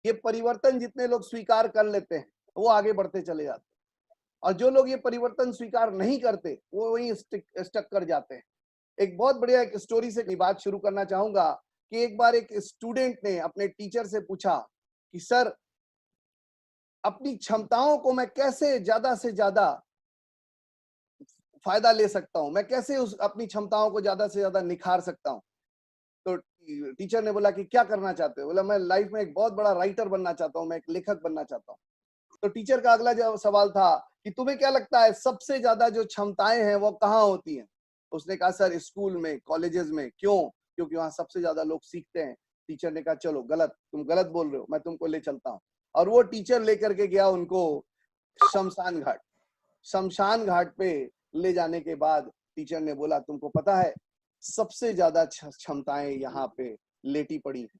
ये परिवर्तन जितने लोग स्वीकार कर लेते हैं वो आगे बढ़ते चले जाते हैं, और जो लोग ये परिवर्तन स्वीकार नहीं करते वो वहीं स्टक कर जाते हैं। एक बहुत बढ़िया एक स्टोरी से बात शुरू करना चाहूंगा कि एक बार एक स्टूडेंट ने अपने टीचर से पूछा कि सर, अपनी क्षमताओं को मैं कैसे ज्यादा से ज्यादा फायदा ले सकता हूं, मैं कैसे उस अपनी क्षमताओं को ज्यादा से ज्यादा निखार सकता हूं। तो टीचर ने बोला कि क्या करना चाहते हो? बोला मैं लाइफ में एक बहुत बड़ा राइटर बनना चाहता हूं, मैं एक लेखक बनना चाहता हूं। तो टीचर का अगला जब सवाल था कि तुम्हें क्या लगता है सबसे ज्यादा जो क्षमताएं हैं वो कहाँ होती हैं? उसने कहा सर, स्कूल में, कॉलेजेस में। क्यों? क्योंकि वहां सबसे ज्यादा लोग सीखते हैं। टीचर ने कहा चलो गलत, तुम गलत बोल रहे हो, मैं तुमको ले चलता हूँ। और वो टीचर लेकर के गया उनको शमशान घाट। शमशान घाट पे ले जाने के बाद टीचर ने बोला तुमको पता है सबसे ज्यादा क्षमताएं यहाँ पे लेटी पड़ी हैं।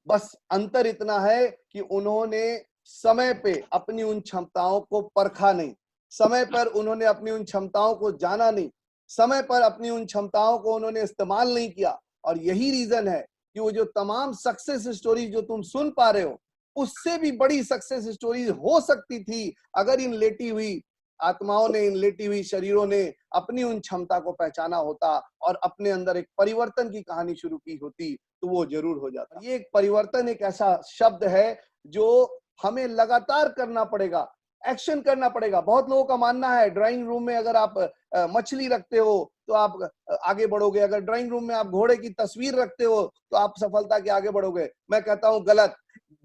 बस अंतर इतना है कि उन्होंने समय पे अपनी उन क्षमताओं को परखा नहीं, समय पर उन्होंने अपनी उन क्षमताओं को जाना नहीं, समय पर अपनी उन क्षमताओं को उन्होंने इस्तेमाल नहीं किया। और यही रीजन है कि वो जो तमाम सक्सेस स्टोरी जो तुम सुन पा रहे हो, उससे भी बड़ी सक्सेस स्टोरी हो सकती थी अगर इन लेटी हुई आत्माओं ने, इन लेटी हुई शरीरों ने अपनी उन क्षमता को पहचाना होता और अपने अंदर एक परिवर्तन की कहानी शुरू की होती तो वो जरूर हो जाता। ये एक परिवर्तन एक ऐसा शब्द है जो हमें लगातार करना पड़ेगा, एक्शन करना पड़ेगा। बहुत लोगों का मानना है ड्राइंग रूम में अगर आप मछली रखते हो तो आप आगे बढ़ोगे, अगर ड्राइंग रूम में आप घोड़े की तस्वीर रखते हो तो आप सफलता के आगे बढ़ोगे। मैं कहता हूं गलत।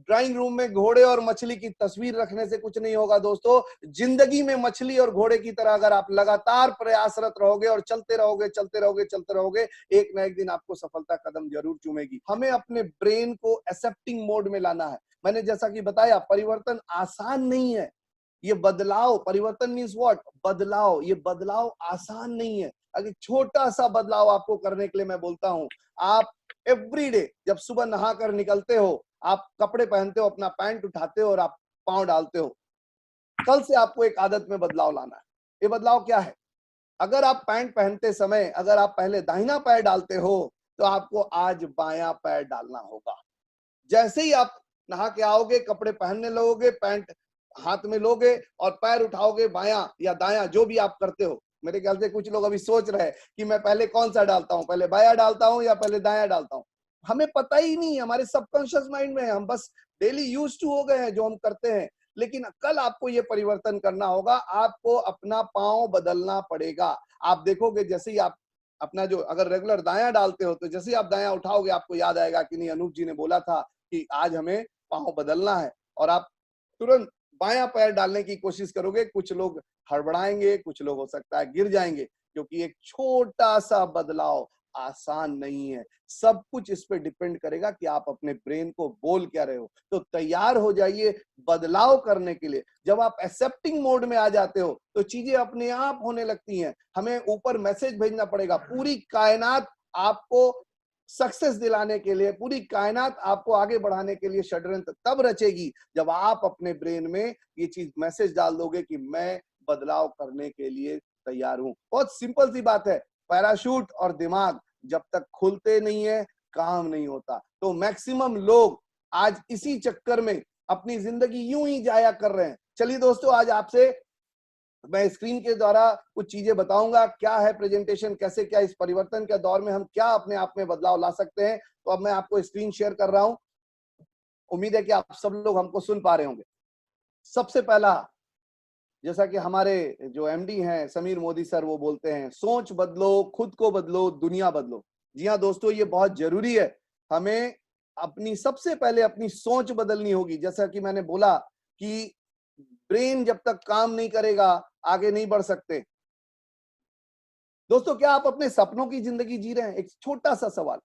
ड्राइंग रूम में घोड़े और मछली की तस्वीर रखने से कुछ नहीं होगा दोस्तों। जिंदगी में मछली और घोड़े की तरह अगर आप लगातार प्रयासरत रहोगे और चलते रहोगे, चलते रहोगे, चलते रहोगे, एक ना एक दिन आपको सफलता कदम जरूर चूमेगी। हमें अपने ब्रेन को एक्सेप्टिंग मोड में लाना है। मैंने जैसा कि बताया, परिवर्तन आसान नहीं है। ये बदलाव, परिवर्तन मीन्स व्हाट? बदलाव। ये बदलाव आसान नहीं है। अगर छोटा सा बदलाव आपको करने के लिए मैं बोलता हूं, आप एवरीडे जब सुबह नहाकर निकलते हो, आप कपड़े पहनते हो, अपना पैंट उठाते हो और आप पांव डालते हो, कल से आपको एक आदत में बदलाव लाना है। ये बदलाव क्या है? अगर आप पैंट पहनते समय अगर आप पहले दाहिना पैर डालते हो तो आपको आज बायां पैर डालना होगा। जैसे ही आप नहा के आओगे, कपड़े पहनने लगोगे, पैंट हाथ में लोगे और पैर उठाओगे बायां या दायां, जो भी आप करते हो। मेरे ख्याल से कुछ लोग अभी सोच रहे हैं कि मैं पहले कौन सा डालता हूं, पहले बायां डालता हूं या पहले दायां डालता हूं। हमें पता ही नहीं, हमारे सबकॉन्शियस माइंड में है, हम बस डेली यूज टू हो गए हैं जो हम करते हैं। लेकिन कल आपको ये परिवर्तन करना होगा, आपको अपना पांव बदलना पड़ेगा। आप देखोगे जैसे ही आप अपना जो अगर रेगुलर दायां डालते हो तो जैसे ही आप दायां उठाओगे आपको याद आएगा कि नहीं, अनूप जी ने बोला था कि आज हमें पांव बदलना है, और आप तुरंत बायां पैर डालने की कोशिश करोगे। कुछ लोग हड़बड़ाएंगे, कुछ लोग हो सकता है गिर जाएंगे, क्योंकि एक छोटा सा बदलाव आसान नहीं है। सब कुछ इस पे डिपेंड करेगा कि आप अपने ब्रेन को बोल क्या रहे हो। तो तैयार हो जाइए बदलाव करने के लिए। जब आप एक्सेप्टिंग मोड में आ जाते हो तो चीजें अपने आप होने लगती हैं। हमें ऊपर मैसेज भेजना पड़ेगा। पूरी कायनात आपको सक्सेस दिलाने के लिए, पूरी कायनात आपको आगे बढ़ाने के लिए षड्यंत्र तब रचेगी जब आप अपने ब्रेन में ये चीज मैसेज डाल दोगे कि मैं बदलाव करने के लिए तैयार हूं। बहुत सिंपल सी बात है, पैराशूट और दिमाग जब तक खुलते नहीं है काम नहीं होता। तो मैक्सिमम लोग आज इसी चक्कर में अपनी जिंदगी यूं ही जाया कर रहे हैं। चलिए दोस्तों, आज आपसे मैं स्क्रीन के द्वारा कुछ चीजें बताऊंगा, क्या है प्रेजेंटेशन, कैसे क्या इस परिवर्तन के दौर में हम क्या अपने आप में बदलाव ला सकते हैं। तो अब मैं आपको स्क्रीन शेयर कर रहा हूं। उम्मीद है कि आप सब लोग हमको सुन पा रहे होंगे। सबसे पहला, जैसा कि हमारे जो एमडी हैं समीर मोदी सर, वो बोलते हैं सोच बदलो, खुद को बदलो, दुनिया बदलो। जी हाँ दोस्तों, ये बहुत जरूरी है। हमें अपनी सबसे पहले अपनी सोच बदलनी होगी। जैसा कि मैंने बोला कि ब्रेन जब तक काम नहीं करेगा आगे नहीं बढ़ सकते। दोस्तों, क्या आप अपने सपनों की जिंदगी जी रहे हैं? एक छोटा सा सवाल,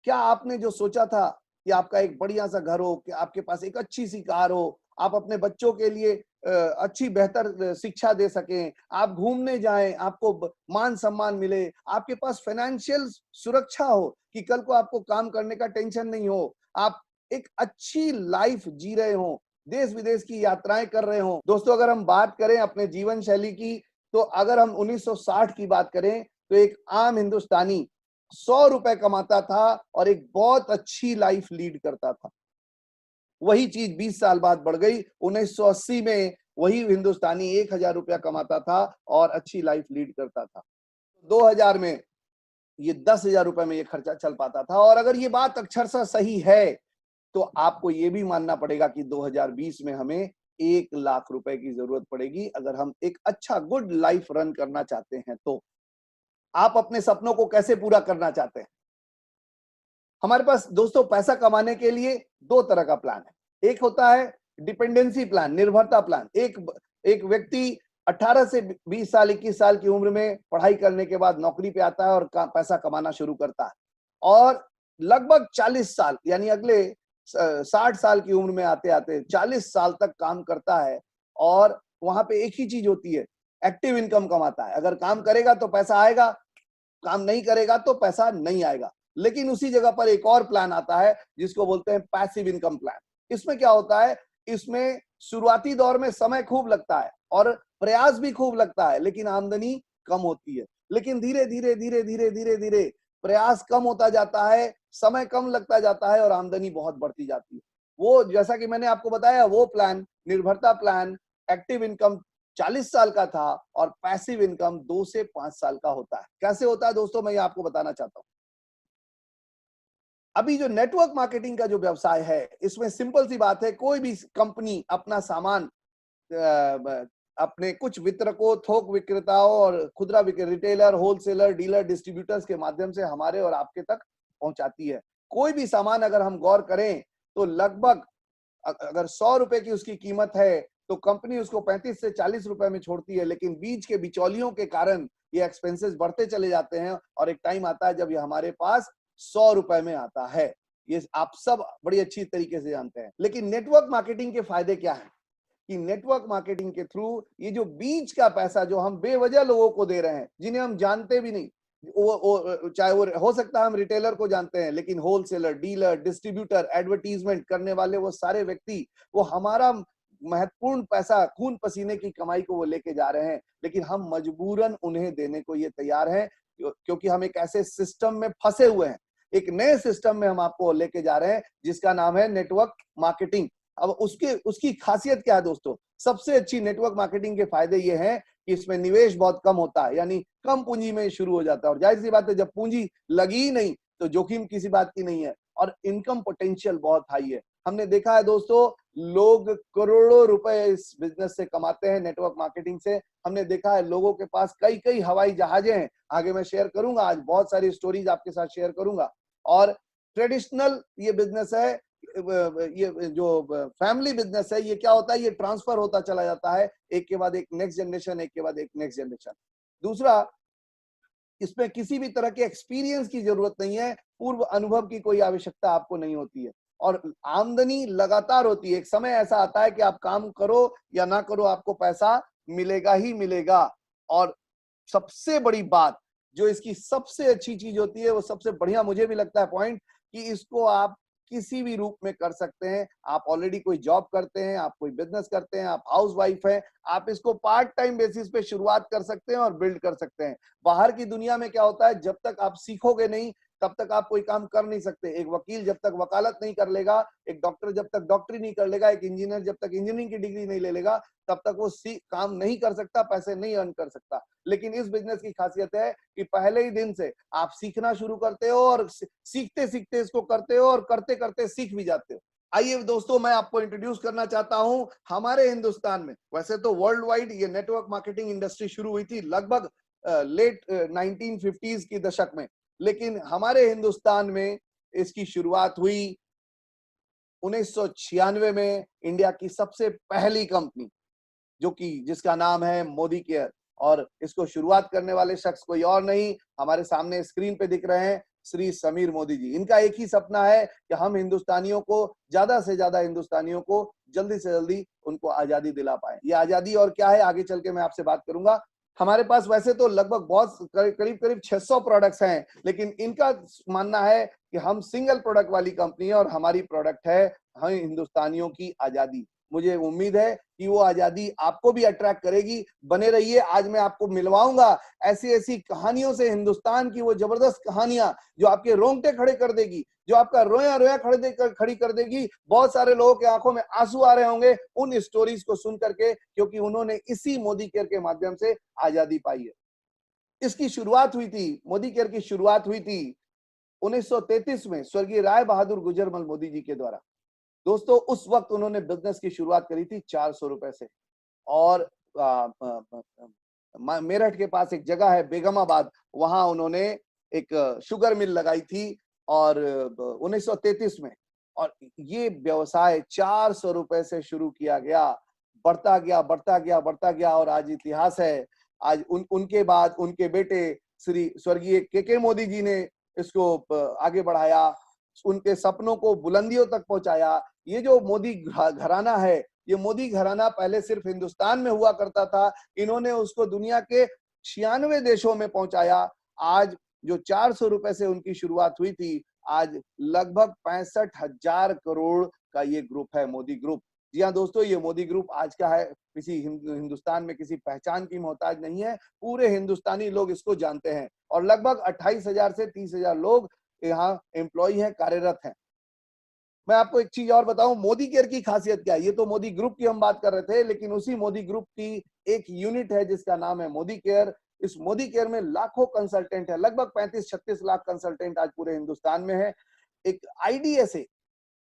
क्या आपने जो सोचा था कि आपका एक बढ़िया सा घर हो, कि आपके पास एक अच्छी सी कार हो, आप अपने बच्चों के लिए अच्छी बेहतर शिक्षा दे सकें, आप घूमने जाएं, आपको मान सम्मान मिले, आपके पास फाइनेंशियल सुरक्षा हो कि कल को आपको काम करने का टेंशन नहीं हो, आप एक अच्छी लाइफ जी रहे हो, देश विदेश की यात्राएं कर रहे हो। दोस्तों, अगर हम बात करें अपने जीवन शैली की, तो अगर हम 1960 की बात करें तो एक आम हिंदुस्तानी 100 रुपए कमाता था और एक बहुत अच्छी लाइफ लीड करता था। वही चीज 20 साल बाद बढ़ गई। 1980 में वही हिंदुस्तानी 1000 रुपया कमाता था और अच्छी लाइफ लीड करता था। 2000 में ये 10,000 रुपए में ये खर्चा चल पाता था। और अगर ये बात अक्षरशः सही है तो आपको ये भी मानना पड़ेगा कि 2020 में हमें 1,00,000 रुपए की जरूरत पड़ेगी अगर हम एक अच्छा गुड लाइफ रन करना चाहते हैं। तो आप अपने सपनों को कैसे पूरा करना चाहते हैं? हमारे पास दोस्तों पैसा कमाने के लिए दो तरह का प्लान है। एक होता है डिपेंडेंसी प्लान, निर्भरता प्लान। एक व्यक्ति 18 से 20 साल 21 साल की उम्र में पढ़ाई करने के बाद नौकरी पे आता है और पैसा कमाना शुरू करता है और लगभग 40 साल यानी अगले 60 साल की उम्र में आते आते 40 साल तक काम करता है और वहां पे एक ही चीज होती है, एक्टिव इनकम कमाता है। अगर काम करेगा तो पैसा आएगा, काम नहीं करेगा तो पैसा नहीं आएगा। लेकिन उसी जगह पर एक और प्लान आता है जिसको बोलते हैं पैसिव इनकम प्लान। इसमें क्या होता है, इसमें शुरुआती दौर में समय खूब लगता है और प्रयास भी खूब लगता है, लेकिन आमदनी कम होती है। लेकिन धीरे धीरे धीरे धीरे धीरे धीरे प्रयास कम होता जाता है, समय कम लगता जाता है और आमदनी बहुत बढ़ती जाती है। वो जैसा कि मैंने आपको बताया, वो प्लान, निर्भरता प्लान, एक्टिव इनकम 40 साल का था और पैसिव इनकम 2 से 5 साल का होता है। कैसे होता है दोस्तों, मैं ये आपको बताना चाहता हूं। अभी जो नेटवर्क मार्केटिंग का जो व्यवसाय है, इसमें सिंपल सी बात है, कोई भी कंपनी अपना सामान अपने कुछ वितरकों, थोक विक्रेताओं और खुदरा रिटेलर, होलसेलर, डीलर, डिस्ट्रीब्यूटर्स के माध्यम से हमारे और आपके तक पहुंचाती है। कोई भी सामान अगर हम गौर करें तो लगभग अगर 100 रुपए की उसकी कीमत है तो कंपनी उसको 35 से 40 रुपए में छोड़ती है, लेकिन बीच के बिचौलियों के कारण ये एक्सपेंसेस बढ़ते चले जाते हैं और एक टाइम आता है जब ये हमारे पास 100 रुपए में आता है। ये आप सब बड़ी अच्छी तरीके से जानते हैं। लेकिन नेटवर्क मार्केटिंग के फायदे क्या हैं कि नेटवर्क मार्केटिंग के थ्रू ये जो बीच का पैसा जो हम बेवजह लोगों को दे रहे हैं, जिन्हें हम जानते भी नहीं, वो चाहे वो हो सकता है हम रिटेलर को जानते हैं, लेकिन होलसेलर, डीलर, डिस्ट्रीब्यूटर, एडवर्टीजमेंट करने वाले वो सारे व्यक्ति, वो हमारा महत्वपूर्ण पैसा, खून पसीने की कमाई को वो लेके जा रहे हैं, लेकिन हम मजबूरन उन्हें देने को ये तैयार हैं क्योंकि हम एक ऐसे सिस्टम में फंसे हुए हैं। एक नए सिस्टम में हम आपको लेके जा रहे हैं जिसका नाम है नेटवर्क मार्केटिंग। अब उसकी खासियत क्या है दोस्तों? सबसे अच्छी नेटवर्क मार्केटिंग के फायदे ये हैं कि इसमें निवेश बहुत कम होता है, यानी कम पूंजी में शुरू हो जाता है और जाहिर सी बात है जब पूंजी लगी ही नहीं तो जोखिम किसी बात की नहीं है और इनकम पोटेंशियल बहुत हाई है। हमने देखा है दोस्तों, लोग करोड़ों रुपए इस बिजनेस से कमाते हैं, नेटवर्क मार्केटिंग से। हमने देखा है लोगों के पास कई कई हवाई जहाजें हैं। आगे मैं शेयर करूंगा, आज बहुत सारी स्टोरीज आपके साथ शेयर करूंगा। और ट्रेडिशनल ये बिजनेस है, ये जो फैमिली बिजनेस है, ये क्या होता है, ये ट्रांसफर होता चला जाता है, एक के बाद एक नेक्स्ट जनरेशन, एक के बाद एक नेक्स्ट जनरेशन। दूसरा, इसमें किसी भी तरह के एक्सपीरियंस की जरूरत नहीं है, पूर्व अनुभव की कोई आवश्यकता आपको नहीं होती है और आमदनी लगातार होती है। एक समय ऐसा आता है कि आप काम करो या ना करो, आपको पैसा मिलेगा ही मिलेगा। और सबसे बड़ी बात, जो इसकी सबसे अच्छी चीज होती है, वो सबसे बढ़िया मुझे भी लगता है पॉइंट, कि इसको आप किसी भी रूप में कर सकते हैं। आप ऑलरेडी कोई जॉब करते हैं, आप कोई बिजनेस करते हैं, आप हाउस वाइफ हैं, आप इसको पार्ट टाइम बेसिस पे शुरुआत कर सकते हैं और बिल्ड कर सकते हैं। बाहर की दुनिया में क्या होता है, जब तक आप सीखोगे नहीं तब तक आप कोई काम कर नहीं सकते। एक वकील जब तक वकालत नहीं कर लेगा, एक डॉक्टर जब तक डॉक्टरी नहीं कर लेगा, एक इंजीनियर जब तक इंजीनियरिंग की डिग्री नहीं ले लेगा, तब तक वो काम नहीं कर सकता, पैसे नहीं अर्न कर सकता। लेकिन इस बिजनेस की खासियत है कि पहले ही दिन से आप सीखना शुरू करते हो और सीखते सीखते इसको करते हो और करते करते सीख भी जाते हो। आइए दोस्तों, मैं आपको इंट्रोड्यूस करना चाहता हूं हमारे हिंदुस्तान में। वैसे तो वर्ल्ड वाइड ये नेटवर्क मार्केटिंग इंडस्ट्री शुरू हुई थी लगभग लेट 1950s की दशक में, लेकिन हमारे हिंदुस्तान में इसकी शुरुआत हुई 1996 में इंडिया की सबसे पहली कंपनी, जो कि जिसका नाम है मोदी केयर। और इसको शुरुआत करने वाले शख्स कोई और नहीं, हमारे सामने स्क्रीन पे दिख रहे हैं श्री समीर मोदी जी। इनका एक ही सपना है कि हम हिंदुस्तानियों को, ज्यादा से ज्यादा हिंदुस्तानियों को जल्दी से जल्दी उनको आजादी दिला पाए। ये आजादी और क्या है, आगे चल के मैं आपसे बात करूंगा। हमारे पास वैसे तो लगभग बहुत करीब करीब 600 प्रोडक्ट्स हैं, लेकिन इनका मानना है कि हम सिंगल प्रोडक्ट वाली कंपनी है और हमारी प्रोडक्ट है हम हिंदुस्तानियों की आजादी। मुझे उम्मीद है कि वो आजादी आपको भी अट्रैक्ट करेगी। बने रहिए, आज मैं आपको मिलवाऊंगा ऐसी ऐसी कहानियों से, हिंदुस्तान की वो जबरदस्त कहानियां जो आपके रोंगटे खड़े कर देगी, जो आपका रोया रोया खड़ी कर देगी। बहुत सारे लोगों के आंखों में आंसू आ रहे होंगे उन स्टोरीज को सुन करके, क्योंकि उन्होंने इसी मोदी केयर के माध्यम से आजादी पाई है। इसकी शुरुआत हुई थी, मोदी केयर की शुरुआत हुई थी 1933 में स्वर्गीय राय बहादुर गुजरमल मोदी जी के द्वारा। दोस्तों, उस वक्त उन्होंने बिजनेस की शुरुआत करी थी 400 रुपए से। और मेरठ के पास एक जगह है बेगमाबाद, वहां उन्होंने एक शुगर मिल लगाई थी और 1933 में। और ये व्यवसाय 400 रुपए से शुरू किया गया, बढ़ता गया बढ़ता गया बढ़ता गया, और आज इतिहास है। आज उनके बाद उनके बेटे श्री स्वर्गीय के मोदी जी ने इसको आगे बढ़ाया, उनके सपनों को बुलंदियों तक पहुंचाया। ये जो मोदी घराना है, ये मोदी घराना पहले सिर्फ हिंदुस्तान में हुआ करता था, इन्होंने उसको दुनिया के 96 देशों में पहुंचाया। आज जो 400 रुपए से उनकी शुरुआत हुई थी, आज लगभग 65,000 करोड़ का ये ग्रुप है, मोदी ग्रुप। जी हाँ दोस्तों, ये मोदी ग्रुप आज का है, किसी हिंदुस्तान में किसी पहचान की मोहताज नहीं है, पूरे हिंदुस्तानी लोग इसको जानते हैं। और लगभग 28,000 से 30,000 लोग यहाँ एम्प्लॉय हैं, कार्यरत हैं। मैं आपको एक चीज और बताऊं, मोदी केयर की खासियत क्या है। ये तो मोदी ग्रुप की हम बात कर रहे थे, लेकिन उसी मोदी ग्रुप की एक यूनिट है जिसका नाम है मोदी केयर। इस मोदी केयर में लाखों कंसल्टेंट है, लगभग 35-36 लाख कंसल्टेंट आज पूरे हिंदुस्तान में है। एक IDSA,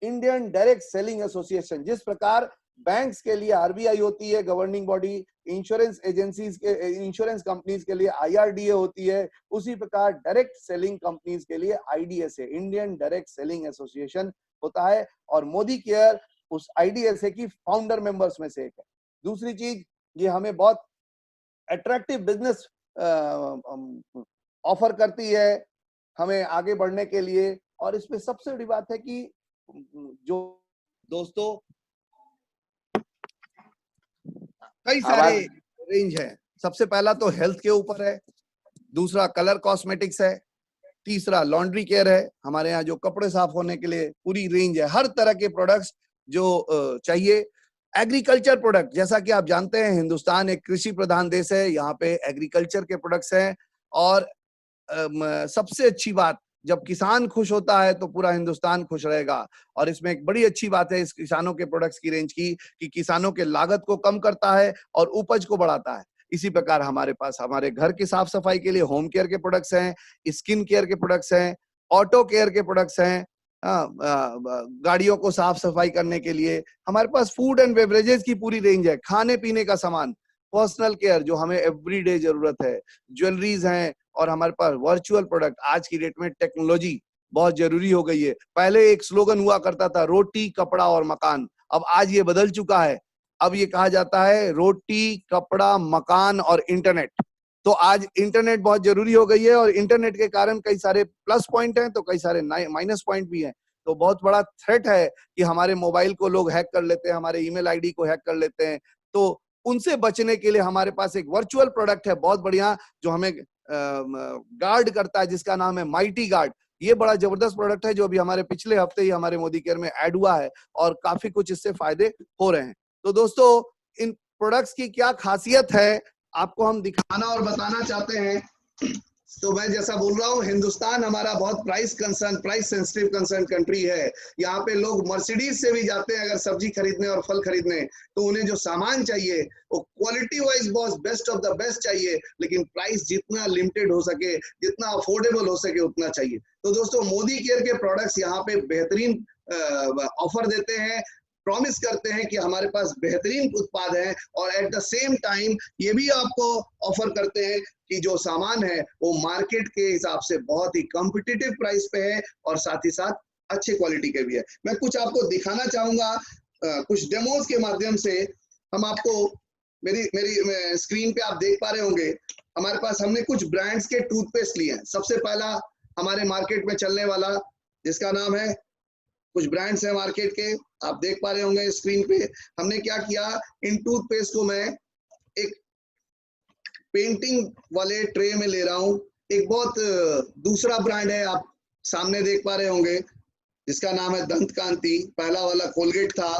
Indian direct selling association, जिस प्रकार बैंक्स के लिए RBI होती है गवर्निंग बॉडी, इंश्योरेंस एजेंसीज के, इंश्योरेंस कंपनीज के लिए IRDA होती है, उसी प्रकार डायरेक्ट सेलिंग कंपनीज के लिए IDSA, Indian direct selling association होता है। और मोदी केयर उस IDSA की फाउंडर मेंबर्स में से एक है। दूसरी चीज, ये हमें बहुत अट्रैक्टिव बिजनेस ऑफर करती है हमें आगे बढ़ने के लिए। और इसमें सबसे बड़ी बात है कि जो दोस्तों कई सारे रेंज है। सबसे पहला तो हेल्थ के ऊपर है, दूसरा कलर कॉस्मेटिक्स है, तीसरा लॉन्ड्री केयर है, हमारे यहाँ जो कपड़े साफ होने के लिए पूरी रेंज है, हर तरह के प्रोडक्ट्स जो चाहिए। एग्रीकल्चर प्रोडक्ट, जैसा कि आप जानते हैं हिंदुस्तान एक कृषि प्रधान देश है, यहाँ पे एग्रीकल्चर के प्रोडक्ट्स हैं। और सबसे अच्छी बात, जब किसान खुश होता है तो पूरा हिंदुस्तान खुश रहेगा। और इसमें एक बड़ी अच्छी बात है इस किसानों के प्रोडक्ट्स की रेंज की, कि किसानों के लागत को कम करता है और उपज को बढ़ाता है। इसी प्रकार हमारे पास हमारे घर की साफ सफाई के लिए होम केयर के प्रोडक्ट्स हैं, स्किन केयर के प्रोडक्ट्स हैं, ऑटो केयर के प्रोडक्ट्स हैं, गाड़ियों को साफ सफाई करने के लिए हमारे पास फूड एंड बेवरेजेस की पूरी रेंज है, खाने पीने का सामान, पर्सनल केयर जो हमें एवरीडे जरूरत है, ज्वेलरीज हैं, और हमारे पास वर्चुअल प्रोडक्ट। आज की डेट में टेक्नोलॉजी बहुत जरूरी हो गई है। पहले एक स्लोगन हुआ करता था, रोटी कपड़ा और मकान, अब आज ये बदल चुका है। अब ये कहा जाता है रोटी कपड़ा मकान और इंटरनेट। तो आज इंटरनेट बहुत जरूरी हो गई है, और इंटरनेट के कारण कई सारे प्लस पॉइंट हैं तो कई सारे माइनस पॉइंट भी हैं। तो बहुत बड़ा थ्रेट है कि हमारे मोबाइल को लोग हैक कर लेते हैं, हमारे ईमेल आईडी को हैक कर लेते हैं। तो उनसे बचने के लिए हमारे पास एक वर्चुअल प्रोडक्ट है बहुत बढ़िया, जो हमें गार्ड करता है, जिसका नाम है माइटी गार्ड। ये बड़ा जबरदस्त प्रोडक्ट है, जो अभी हमारे पिछले हफ्ते ही हमारे मोदी केयर में ऐड हुआ है, और काफी कुछ इससे फायदे हो रहे हैं। तो दोस्तों, इन प्रोडक्ट्स की क्या खासियत है आपको हम दिखाना और बताना चाहते हैं। तो मैं जैसा बोल रहा हूँ, हिंदुस्तान हमारा बहुत प्राइस सेंसिटिव कंसर्न कंट्री है। यहाँ पे लोग मर्सिडीज से भी जाते हैं अगर सब्जी खरीदने और फल खरीदने, तो उन्हें जो सामान चाहिए वो क्वालिटी वाइज बहुत बेस्ट ऑफ द बेस्ट चाहिए, लेकिन प्राइस जितना लिमिटेड हो सके, जितना अफोर्डेबल हो सके उतना चाहिए। तो दोस्तों, मोदी केयर के प्रोडक्ट्स यहाँ पे बेहतरीन ऑफर देते हैं, प्रॉमिस करते हैं कि हमारे पास बेहतरीन उत्पाद है, और एट द सेम टाइम ये भी आपको ऑफर करते हैं कि जो सामान है वो मार्केट के हिसाब से बहुत ही कॉम्पिटिटिव प्राइस पे है, और साथ ही साथ अच्छे क्वालिटी के भी है। मैं कुछ आपको दिखाना चाहूंगा, कुछ डेमोज के माध्यम से हम आपको, मेरी स्क्रीन पे आप देख पा रहे होंगे, हमारे पास हमने कुछ ब्रांड्स के टूथपेस्ट लिए हैं। सबसे पहला हमारे मार्केट में चलने वाला, जिसका नाम है, कुछ ब्रांड्स हैं मार्केट के, आप देख पा रहे होंगे स्क्रीन पे। हमने क्या किया, इन टूथपेस्ट को मैं एक पेंटिंग वाले ट्रे में ले रहा हूं। एक बहुत दूसरा ब्रांड है, आप सामने देख पा रहे होंगे, जिसका नाम है दंत कांति। पहला वाला कोलगेट था,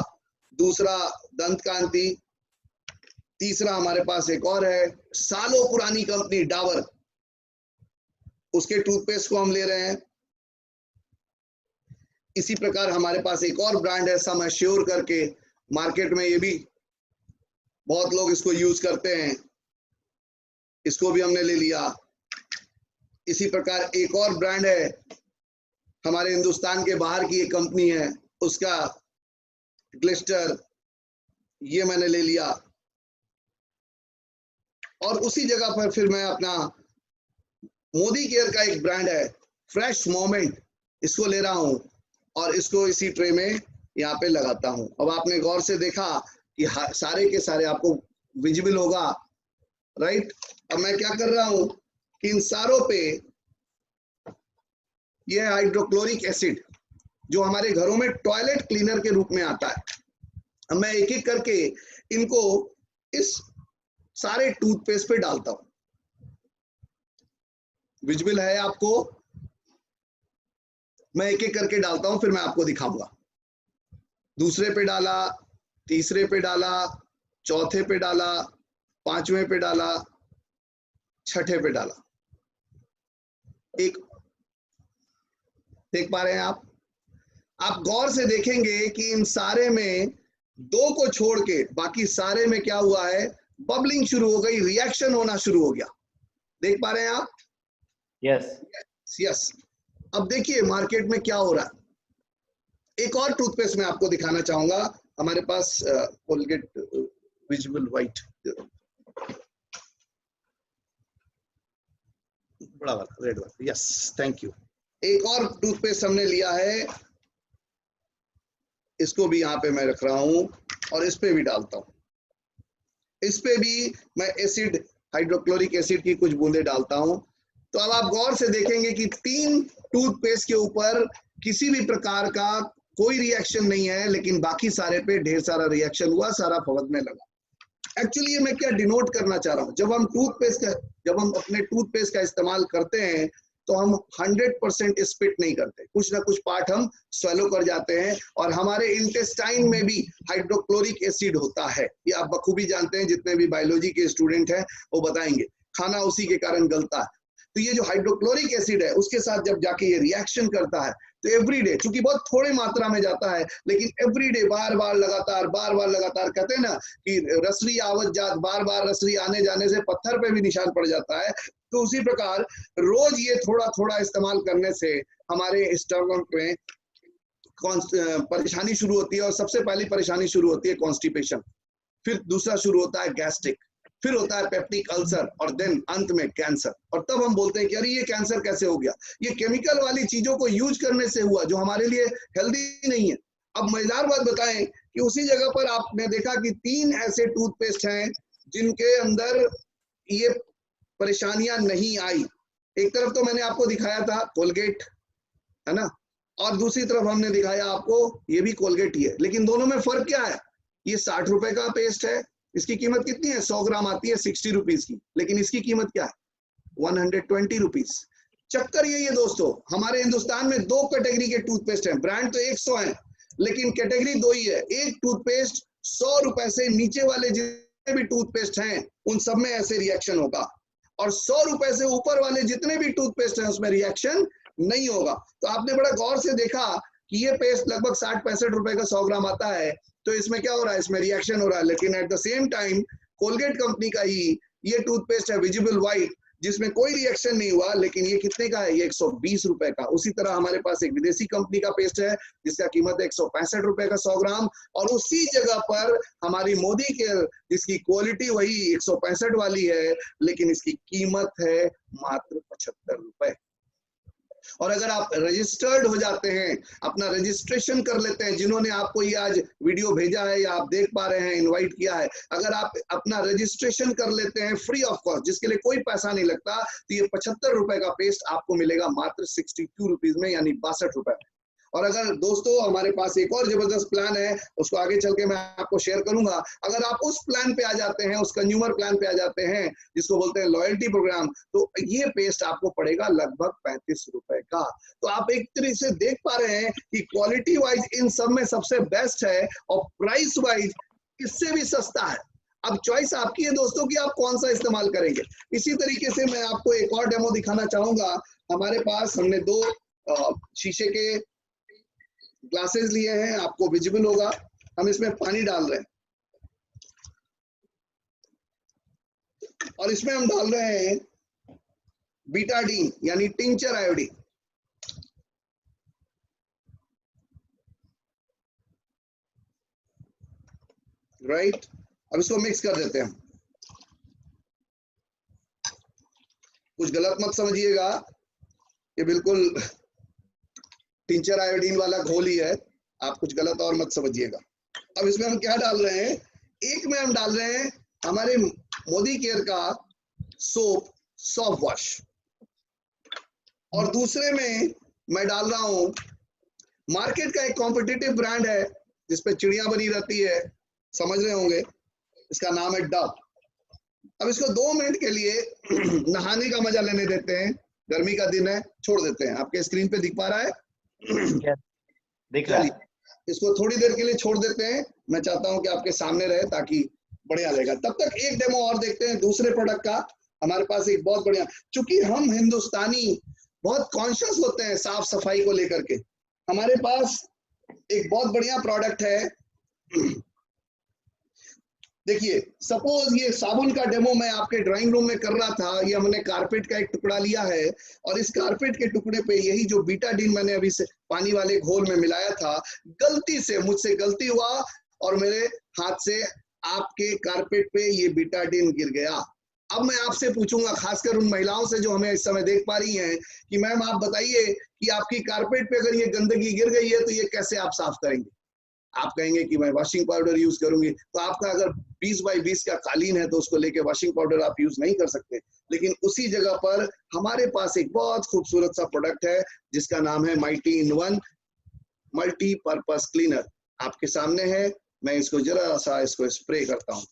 दूसरा दंत कांति, तीसरा हमारे पास एक और है सालों पुरानी कंपनी डाबर, उसके टूथपेस्ट को हम ले रहे हैं। इसी प्रकार हमारे पास एक और ब्रांड है सम एश्योर करके, मार्केट में ये भी बहुत लोग इसको यूज करते हैं, इसको भी हमने ले लिया। इसी प्रकार एक और ब्रांड है हमारे हिंदुस्तान के बाहर की एक कंपनी है, उसका ग्लिस्टर, ये मैंने ले लिया। और उसी जगह पर फिर मैं अपना मोदी केयर का एक ब्रांड है फ्रेश मोमेंट, इसको ले रहा हूं और इसको इसी ट्रे में यहाँ पे लगाता हूं। अब आपने गौर से देखा कि सारे के सारे आपको विजिबल होगा, राइट। अब मैं क्या कर रहा हूं कि इन सारों पे यह हाइड्रोक्लोरिक एसिड जो हमारे घरों में टॉयलेट क्लीनर के रूप में आता है, अब मैं एक एक करके इनको इस सारे टूथपेस्ट पे डालता हूं। विजिबल है आपको? मैं एक एक करके डालता हूं, फिर मैं आपको दिखाऊंगा। दूसरे पे डाला, तीसरे पे डाला, चौथे पे डाला, पांचवें पे डाला, छठे पे डाला। एक देख पा रहे हैं आप गौर से देखेंगे कि इन सारे में दो को छोड़ के बाकी सारे में क्या हुआ है, बबलिंग शुरू हो गई, रिएक्शन होना शुरू हो गया। देख पा रहे हैं आप? यस। अब देखिए मार्केट में क्या हो रहा है। एक और टूथपेस्ट मैं आपको दिखाना चाहूंगा, हमारे पास कोलगेट विजिबल व्हाइट, बड़ा वाला रेड वाला, यस थैंक यू। एक और टूथपेस्ट हमने लिया है, इसको भी यहाँ पे मैं रख रहा हूं और इस पे भी डालता हूं। इस पे भी मैं एसिड, हाइड्रोक्लोरिक एसिड की कुछ बूंदे डालता हूं। तो अब आप गौर से देखेंगे कि 3 टूथपेस्ट के ऊपर किसी भी प्रकार का कोई रिएक्शन नहीं है, लेकिन बाकी सारे पे ढेर सारा रिएक्शन हुआ, सारा फवदने लगा। एक्चुअली ये मैं क्या डिनोट करना चाह रहा हूं, जब हम अपने टूथपेस्ट का इस्तेमाल करते हैं तो हम 100% स्पिट नहीं करते, कुछ ना कुछ पार्ट हम स्वेलो कर जाते हैं, और हमारे इंटेस्टाइन में भी हाइड्रोक्लोरिक एसिड होता है। ये आप बखूबी जानते हैं, जितने भी बायोलॉजी के स्टूडेंट हैं वो बताएंगे, खाना उसी के कारण गलता है। तो ये जो हाइड्रोक्लोरिक एसिड है उसके साथ जब जाके ये रिएक्शन करता है तो एवरीडे, चूंकि बहुत थोड़े मात्रा में जाता है, लेकिन एवरीडे बार बार लगातार कहते हैं ना कि रसरी आवत जात, बार बार रसरी आने जाने से पत्थर पे भी निशान पड़ जाता है। तो उसी प्रकार रोज ये थोड़ा थोड़ा इस्तेमाल करने से हमारे स्टमक में परेशानी शुरू होती है, और सबसे पहली परेशानी शुरू होती है कॉन्स्टिपेशन, फिर दूसरा शुरू होता है गैस्ट्रिक, फिर होता है पेप्टिक अल्सर, और देन अंत में कैंसर। और तब हम बोलते हैं कि अरे ये कैंसर कैसे हो गया, ये केमिकल वाली चीजों को यूज करने से हुआ जो हमारे लिए हेल्दी नहीं है। अब मजेदार बात बताएं कि उसी जगह पर आपने देखा कि 3 ऐसे टूथपेस्ट हैं जिनके अंदर ये परेशानियां नहीं आई। एक तरफ तो मैंने आपको दिखाया था कोलगेट, है ना, और दूसरी तरफ हमने दिखाया आपको ये भी कोलगेट ही है, लेकिन दोनों में फर्क क्या है? ये 60 रुपए का पेस्ट है, इसकी कीमत कितनी है? 100 ग्राम आती है 60 रुपीज की, लेकिन इसकी कीमत क्या है? 120 रुपीज। चक्कर यही है दोस्तों, हमारे हिंदुस्तान में 2 कैटेगरी के टूथपेस्ट हैं, ब्रांड तो 100 है, लेकिन कैटेगरी 2 ही है। एक टूथपेस्ट 100 रुपए से नीचे वाले जितने भी टूथपेस्ट हैं उन सब में ऐसे रिएक्शन होगा, और 100 रुपए से ऊपर वाले जितने भी टूथपेस्ट हैं उसमें रिएक्शन नहीं होगा। तो आपने बड़ा गौर से देखा कि ये पेस्ट लगभग 60-65 रुपए का 100 ग्राम आता है, तो इसमें क्या हो रहा है? इसमें रिएक्शन हो रहा है। लेकिन at the same time Colgate company का ही ये टूथपेस्ट है विजिबल व्हाइट, जिसमें कोई रिएक्शन नहीं हुआ, लेकिन ये कितने का है? ये 120 रुपए का। उसी तरह हमारे पास एक विदेशी कंपनी का पेस्ट है जिसका कीमत है 165 रुपए का 100 ग्राम, और उसी जगह पर हमारी मोदी केयर जिसकी क्वालिटी वही 165 वाली है, लेकिन इसकी कीमत है मात्र 75 रुपए। और अगर आप रजिस्टर्ड हो जाते हैं, अपना रजिस्ट्रेशन कर लेते हैं, जिन्होंने आपको ये आज वीडियो भेजा है या आप देख पा रहे हैं, इनवाइट किया है, अगर आप अपना रजिस्ट्रेशन कर लेते हैं फ्री ऑफ कॉस्ट, जिसके लिए कोई पैसा नहीं लगता, तो ये 75 रुपए का पेस्ट आपको मिलेगा मात्र 62 रुपीज में, यानी 62 रुपए में। और अगर दोस्तों हमारे पास एक और जबरदस्त प्लान है, उसको आगे चल के मैं आपको शेयर करूंगा। अगर आप उस प्लान पे आ जाते हैं, उस कंज्यूमर प्लान पे आ जाते हैं जिसको बोलते हैं लॉयल्टी प्रोग्राम, तो ये पेस्ट आपको पड़ेगा लगभग 35 रुपए का। तो आप एक तरीके से देख पा रहे हैं कि क्वालिटी वाइज इन सब में सबसे बेस्ट है और प्राइस वाइज इससे भी सस्ता है। अब चॉइस आपकी है दोस्तों कि आप कौन सा इस्तेमाल करेंगे। इसी तरीके से मैं आपको एक और डेमो दिखाना चाहूंगा। हमारे पास हमने 2 शीशे के ग्लासेस लिए हैं, आपको विजिबल होगा। हम इसमें पानी डाल रहे हैं और इसमें हम डाल रहे हैं बीटाडीन यानी टिंचर आयोडीन। राइट, अब इसको मिक्स कर देते हैं। कुछ गलत मत समझिएगा, ये बिल्कुल टिंचर आयोडीन वाला घोल ही है, आप कुछ गलत और मत समझिएगा। अब इसमें हम क्या डाल रहे हैं, एक में हम डाल रहे हैं हमारे मोदी केयर का सोप सॉफ्ट वॉश, और दूसरे में मैं डाल रहा हूं मार्केट का एक कॉम्पिटिटिव ब्रांड है जिसपे चिड़िया बनी रहती है, समझ रहे होंगे, इसका नाम है डव। अब इसको 2 मिनट के लिए नहाने का मजा लेने देते हैं, गर्मी का दिन है, छोड़ देते हैं। आपके स्क्रीन पे दिख पा रहा है? दिख रहा है। इसको थोड़ी देर के लिए छोड़ देते हैं, मैं चाहता हूं कि आपके सामने रहे ताकि बढ़िया लगेगा। तब तक एक डेमो और देखते हैं दूसरे प्रोडक्ट का। हमारे पास एक बहुत बढ़िया, चूंकि हम हिंदुस्तानी बहुत कॉन्शियस होते हैं साफ सफाई को लेकर के, हमारे पास एक बहुत बढ़िया प्रोडक्ट है। देखिए, सपोज ये साबुन का डेमो मैं आपके ड्राइंग रूम में कर रहा था, ये हमने कारपेट का एक टुकड़ा लिया है और इस कारपेट के टुकड़े पे यही जो बीटाडीन मैंने अभी से पानी वाले घोल में मिलाया था, गलती से मुझसे गलती हुआ और मेरे हाथ से आपके कारपेट पे ये बीटाडीन गिर गया। अब मैं आपसे पूछूंगा, खासकर उन महिलाओं से जो हमें इस समय देख पा रही हैं, कि मैम आप बताइए कि आपकी कारपेट पे अगर ये गंदगी गिर गई है तो ये कैसे आप साफ करेंगे? आप कहेंगे कि मैं वॉशिंग पाउडर यूज करूंगी, तो आपका अगर 20 बाई 20 का कालीन है तो उसको लेके वॉशिंग पाउडर आप यूज नहीं कर सकते। लेकिन उसी जगह पर हमारे पास एक बहुत खूबसूरत सा प्रोडक्ट है जिसका नाम है mighty in one multi purpose cleaner. आपके सामने है, मैं इसको जरा सा इसको स्प्रे करता हूं।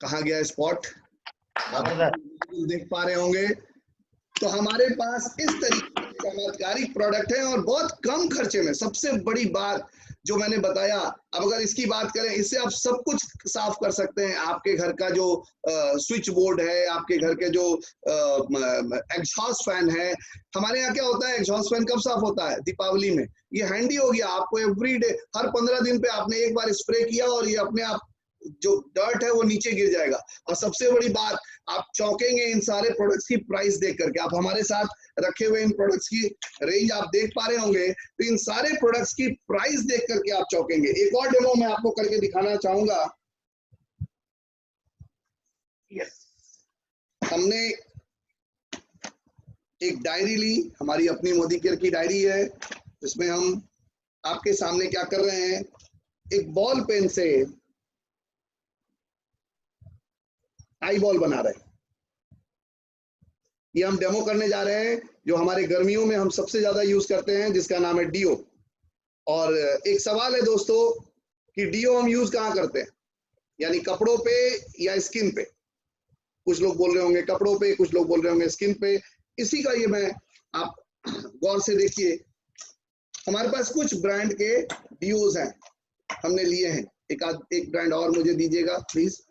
कहाँ गया स्पॉट? आप देख पा रहे होंगे। तो हमारे पास इस तरीके के चमत्कारिक प्रोडक्ट है और बहुत कम खर्चे में। सबसे बड़ी बात जो मैंने बताया, अब अगर इसकी बात करें, इससे आप सब कुछ साफ कर सकते हैं। आपके घर का जो स्विच बोर्ड है, आपके घर के जो एग्जॉस्ट फैन है, हमारे यहाँ क्या होता है, एग्जॉस्ट फैन कब साफ होता है? दीपावली में। ये हैंडी हो गया, आपको एवरीडे हर 15 दिन पे आपने एक बार स्प्रे किया और ये अपने आप जो डर्ट है वो नीचे गिर जाएगा। और सबसे बड़ी बात, आप चौंकेंगे इन सारे प्रोडक्ट्स की प्राइस देख करके। आप हमारे साथ रखे हुए इन प्रोडक्ट्स की रेंज आप देख पा रहे होंगे, तो इन सारे प्रोडक्ट्स की प्राइस देख करके आप चौंकेंगे। एक और डेमो मैं आपको करके दिखाना चाहूंगा। हमने एक डायरी ली, हमारी अपनी मोदी केयर की डायरी है, जिसमें हम आपके सामने क्या कर रहे हैं, एक बॉल पेन से आई बॉल बना रहे हैं। ये हम डेमो करने जा रहे हैं जो हमारे गर्मियों में हम सबसे ज्यादा यूज करते हैं, जिसका नाम है डीओ। और एक सवाल है दोस्तों कि डीओ हम यूज कहाँ करते हैं, यानी कपड़ों पे या स्किन पे? कुछ लोग बोल रहे होंगे कपड़ों पे, कुछ लोग बोल रहे होंगे स्किन पे। इसी का ये मैं, आप गौर से देखिए, हमारे पास कुछ ब्रांड के डीओज हैं, हमने लिए हैं। एक ब्रांड और मुझे दीजिएगा प्लीज।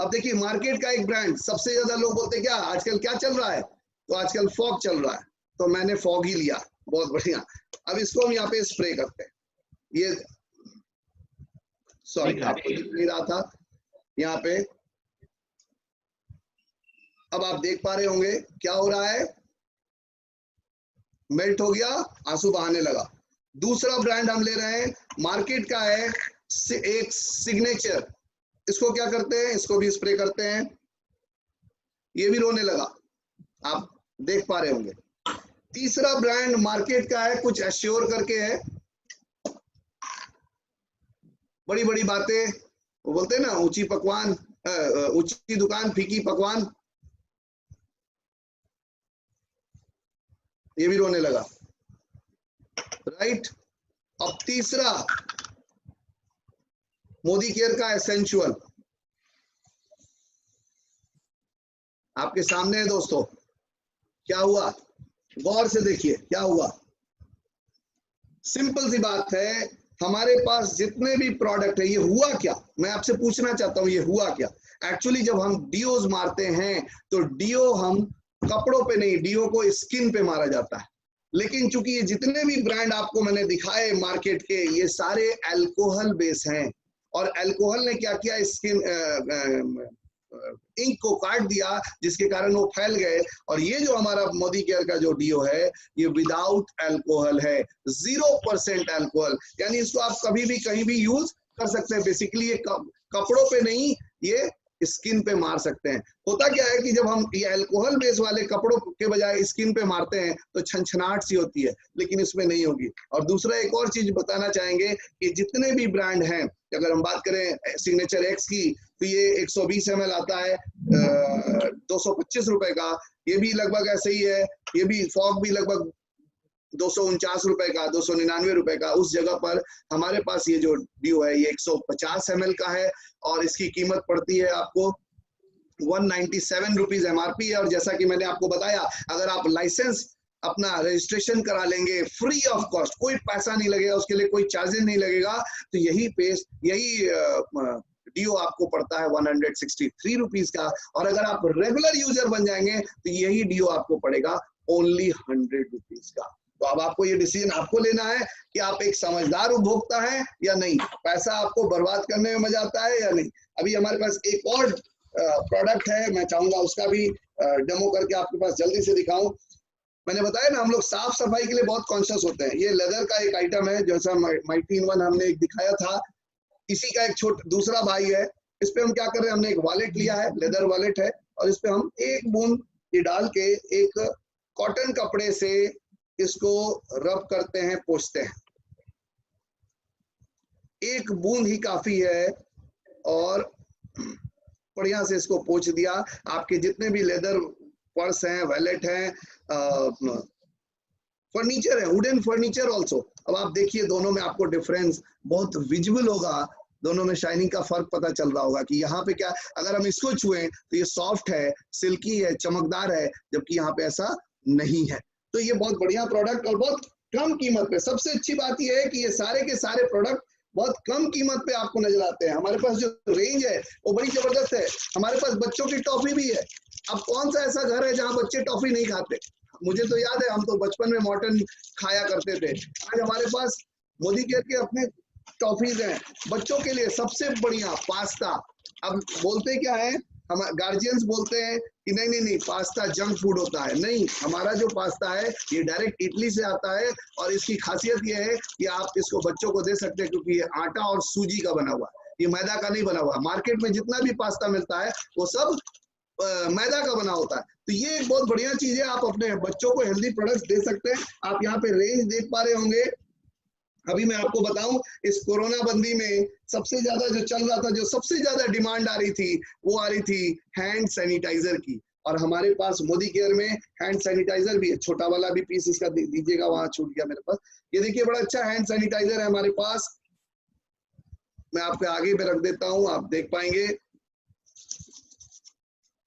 अब देखिए, मार्केट का एक ब्रांड, सबसे ज्यादा लोग बोलते हैं क्या आजकल क्या चल रहा है, तो आजकल फॉग चल रहा है, तो मैंने फॉग ही लिया। बहुत बढ़िया। अब इसको हम यहाँ पे स्प्रे करते हैं। ये सॉरी, आपको दिख नहीं रहा था यहाँ पे। अब आप देख पा रहे होंगे क्या हो रहा है, मेल्ट हो गया, आंसू बहाने लगा। दूसरा ब्रांड हम ले रहे हैं, मार्केट का है एक सिग्नेचर। इसको क्या करते हैं, इसको भी स्प्रे करते हैं, ये भी रोने लगा, आप देख पा रहे होंगे। तीसरा ब्रांड मार्केट का है, कुछ एश्योर करके है, बड़ी बड़ी बातें वो बोलते हैं ना, ऊंची पकवान ऊंची दुकान फीकी पकवान। ये भी रोने लगा, राइट। अब तीसरा मोदी केयर का एसेंशियल आपके सामने है दोस्तों। क्या हुआ, गौर से देखिए क्या हुआ। सिंपल सी बात है, हमारे पास जितने भी प्रोडक्ट है, ये हुआ क्या, मैं आपसे पूछना चाहता हूं, ये हुआ क्या। एक्चुअली जब हम डीओज मारते हैं तो डीओ हम कपड़ों पे नहीं, डीओ को स्किन पे मारा जाता है। लेकिन चूंकि ये जितने भी ब्रांड आपको मैंने दिखाए मार्केट के, ये सारे अल्कोहल बेस हैं, और अल्कोहल ने क्या किया, स्किन इंक को काट दिया, जिसके कारण वो फैल गए। और ये जो हमारा मोदी केयर का जो डीओ है, ये विदाउट अल्कोहल है, 0% अल्कोहल, यानी इसको आप कभी भी कहीं भी यूज कर सकते हैं। बेसिकली ये कपड़ों पे नहीं, ये स्किन पे मार सकते हैं। होता क्या है कि जब हम ये अल्कोहल बेस वाले कपड़ों के बजाय स्किन पे मारते हैं तो छनछनाहट सी होती है, लेकिन इसमें नहीं होगी। और दूसरा एक और चीज बताना चाहेंगे कि जितने भी ब्रांड हैं, अगर हम बात करें सिग्नेचर एक्स की, तो ये 120 ml आता है 225 रुपए का, ये भी लगभग ऐसे ही है। ये भी फॉग भी लगभग 249 रुपए का, 299 रुपए का। उस जगह पर हमारे पास ये जो डीओ है, ये 150 ml का है, और इसकी कीमत पड़ती है आपको 197 रुपीज एमआरपी है। और जैसा कि मैंने आपको बताया, अगर आप लाइसेंस अपना रजिस्ट्रेशन करा लेंगे फ्री ऑफ कॉस्ट, कोई पैसा नहीं लगेगा, उसके लिए कोई चार्जेस नहीं लगेगा, तो यही डीओ आपको पड़ता है 163 रुपीज का। और अगर आप रेगुलर यूजर बन जाएंगे तो यही डीओ आपको पड़ेगा ओनली 100 रुपीज का। तो अब आपको ये डिसीजन आपको लेना है कि आप एक समझदार उपभोक्ता हैं या नहीं, पैसा आपको बर्बाद करने में मजा आता है या नहीं। अभी हमारे पास एक और प्रोडक्ट है, मैं चाहूंगा उसका भी डेमो करके आपके पास जल्दी से दिखाऊं। मैंने बताया ना, हम लोग साफ सफाई के लिए बहुत कॉन्शियस होते हैं। ये लेदर का एक आइटम है, जैसा माइटी इन वन हमने एक दिखाया था, इसी का एक दूसरा भाई है। इस पे हम क्या कर रहे हैं, हमने एक वॉलेट लिया है, लेदर वॉलेट है, और इस पे हम एक बूंद ये डाल के एक कॉटन कपड़े से इसको रब करते हैं, पोंछते हैं। एक बूंद ही काफी है, और बढ़िया से इसको पोंछ दिया। आपके जितने भी लेदर पर्स हैं, वॉलेट हैं, फर्नीचर है, वुडन फर्नीचर ऑल्सो। अब आप देखिए दोनों में आपको डिफरेंस बहुत विजिबल होगा, दोनों में शाइनिंग का फर्क पता चल रहा होगा कि यहाँ पे क्या, अगर हम इसको छुएं तो ये सॉफ्ट है, सिल्की है, चमकदार है, जबकि यहाँ पे ऐसा नहीं है। तो ये बहुत बढ़िया प्रोडक्ट और बहुत कम कीमत पे। सबसे अच्छी बात यह है कि ये सारे के सारे प्रोडक्ट बहुत कम कीमत पे आपको नजर आते हैं। हमारे पास जो रेंज है वो बड़ी जबरदस्त है। हमारे पास बच्चों की टॉफी भी है। अब कौन सा ऐसा घर है जहाँ बच्चे टॉफी नहीं खाते? मुझे तो याद है, हम तो बचपन में मॉर्टन खाया करते थे। आज हमारे पास मोदी केयर के अपने टॉफीज हैं बच्चों के लिए, सबसे बढ़िया पास्ता। अब बोलते क्या है, हम गार्जियंस बोलते हैं कि नहीं नहीं नहीं, पास्ता जंक फूड होता है। नहीं, हमारा जो पास्ता है ये डायरेक्ट इटली से आता है, और इसकी खासियत ये है कि आप इसको बच्चों को दे सकते हैं, क्योंकि ये आटा और सूजी का बना हुआ है, ये मैदा का नहीं बना हुआ। मार्केट में जितना भी पास्ता मिलता है वो सब मैदा का बना होता है। तो ये एक बहुत बढ़िया चीज है, आप अपने बच्चों को हेल्दी प्रोडक्ट्स दे सकते हैं। आप यहाँ पे रेंज देख पा रहे होंगे। अभी मैं आपको बताऊं, इस कोरोना बंदी में सबसे ज्यादा जो चल रहा था, जो सबसे ज्यादा डिमांड आ रही थी, वो आ रही थी हैंड सैनिटाइजर की। और हमारे पास मोदी केयर में हैंड सैनिटाइजर भी है। छोटा वाला भी पीस इसका दीजिएगा, वहां छूट गया मेरे पास। ये देखिए, बड़ा अच्छा हैंड सैनिटाइजर है हमारे पास। मैं आपके आगे में रख देता हूं, आप देख पाएंगे।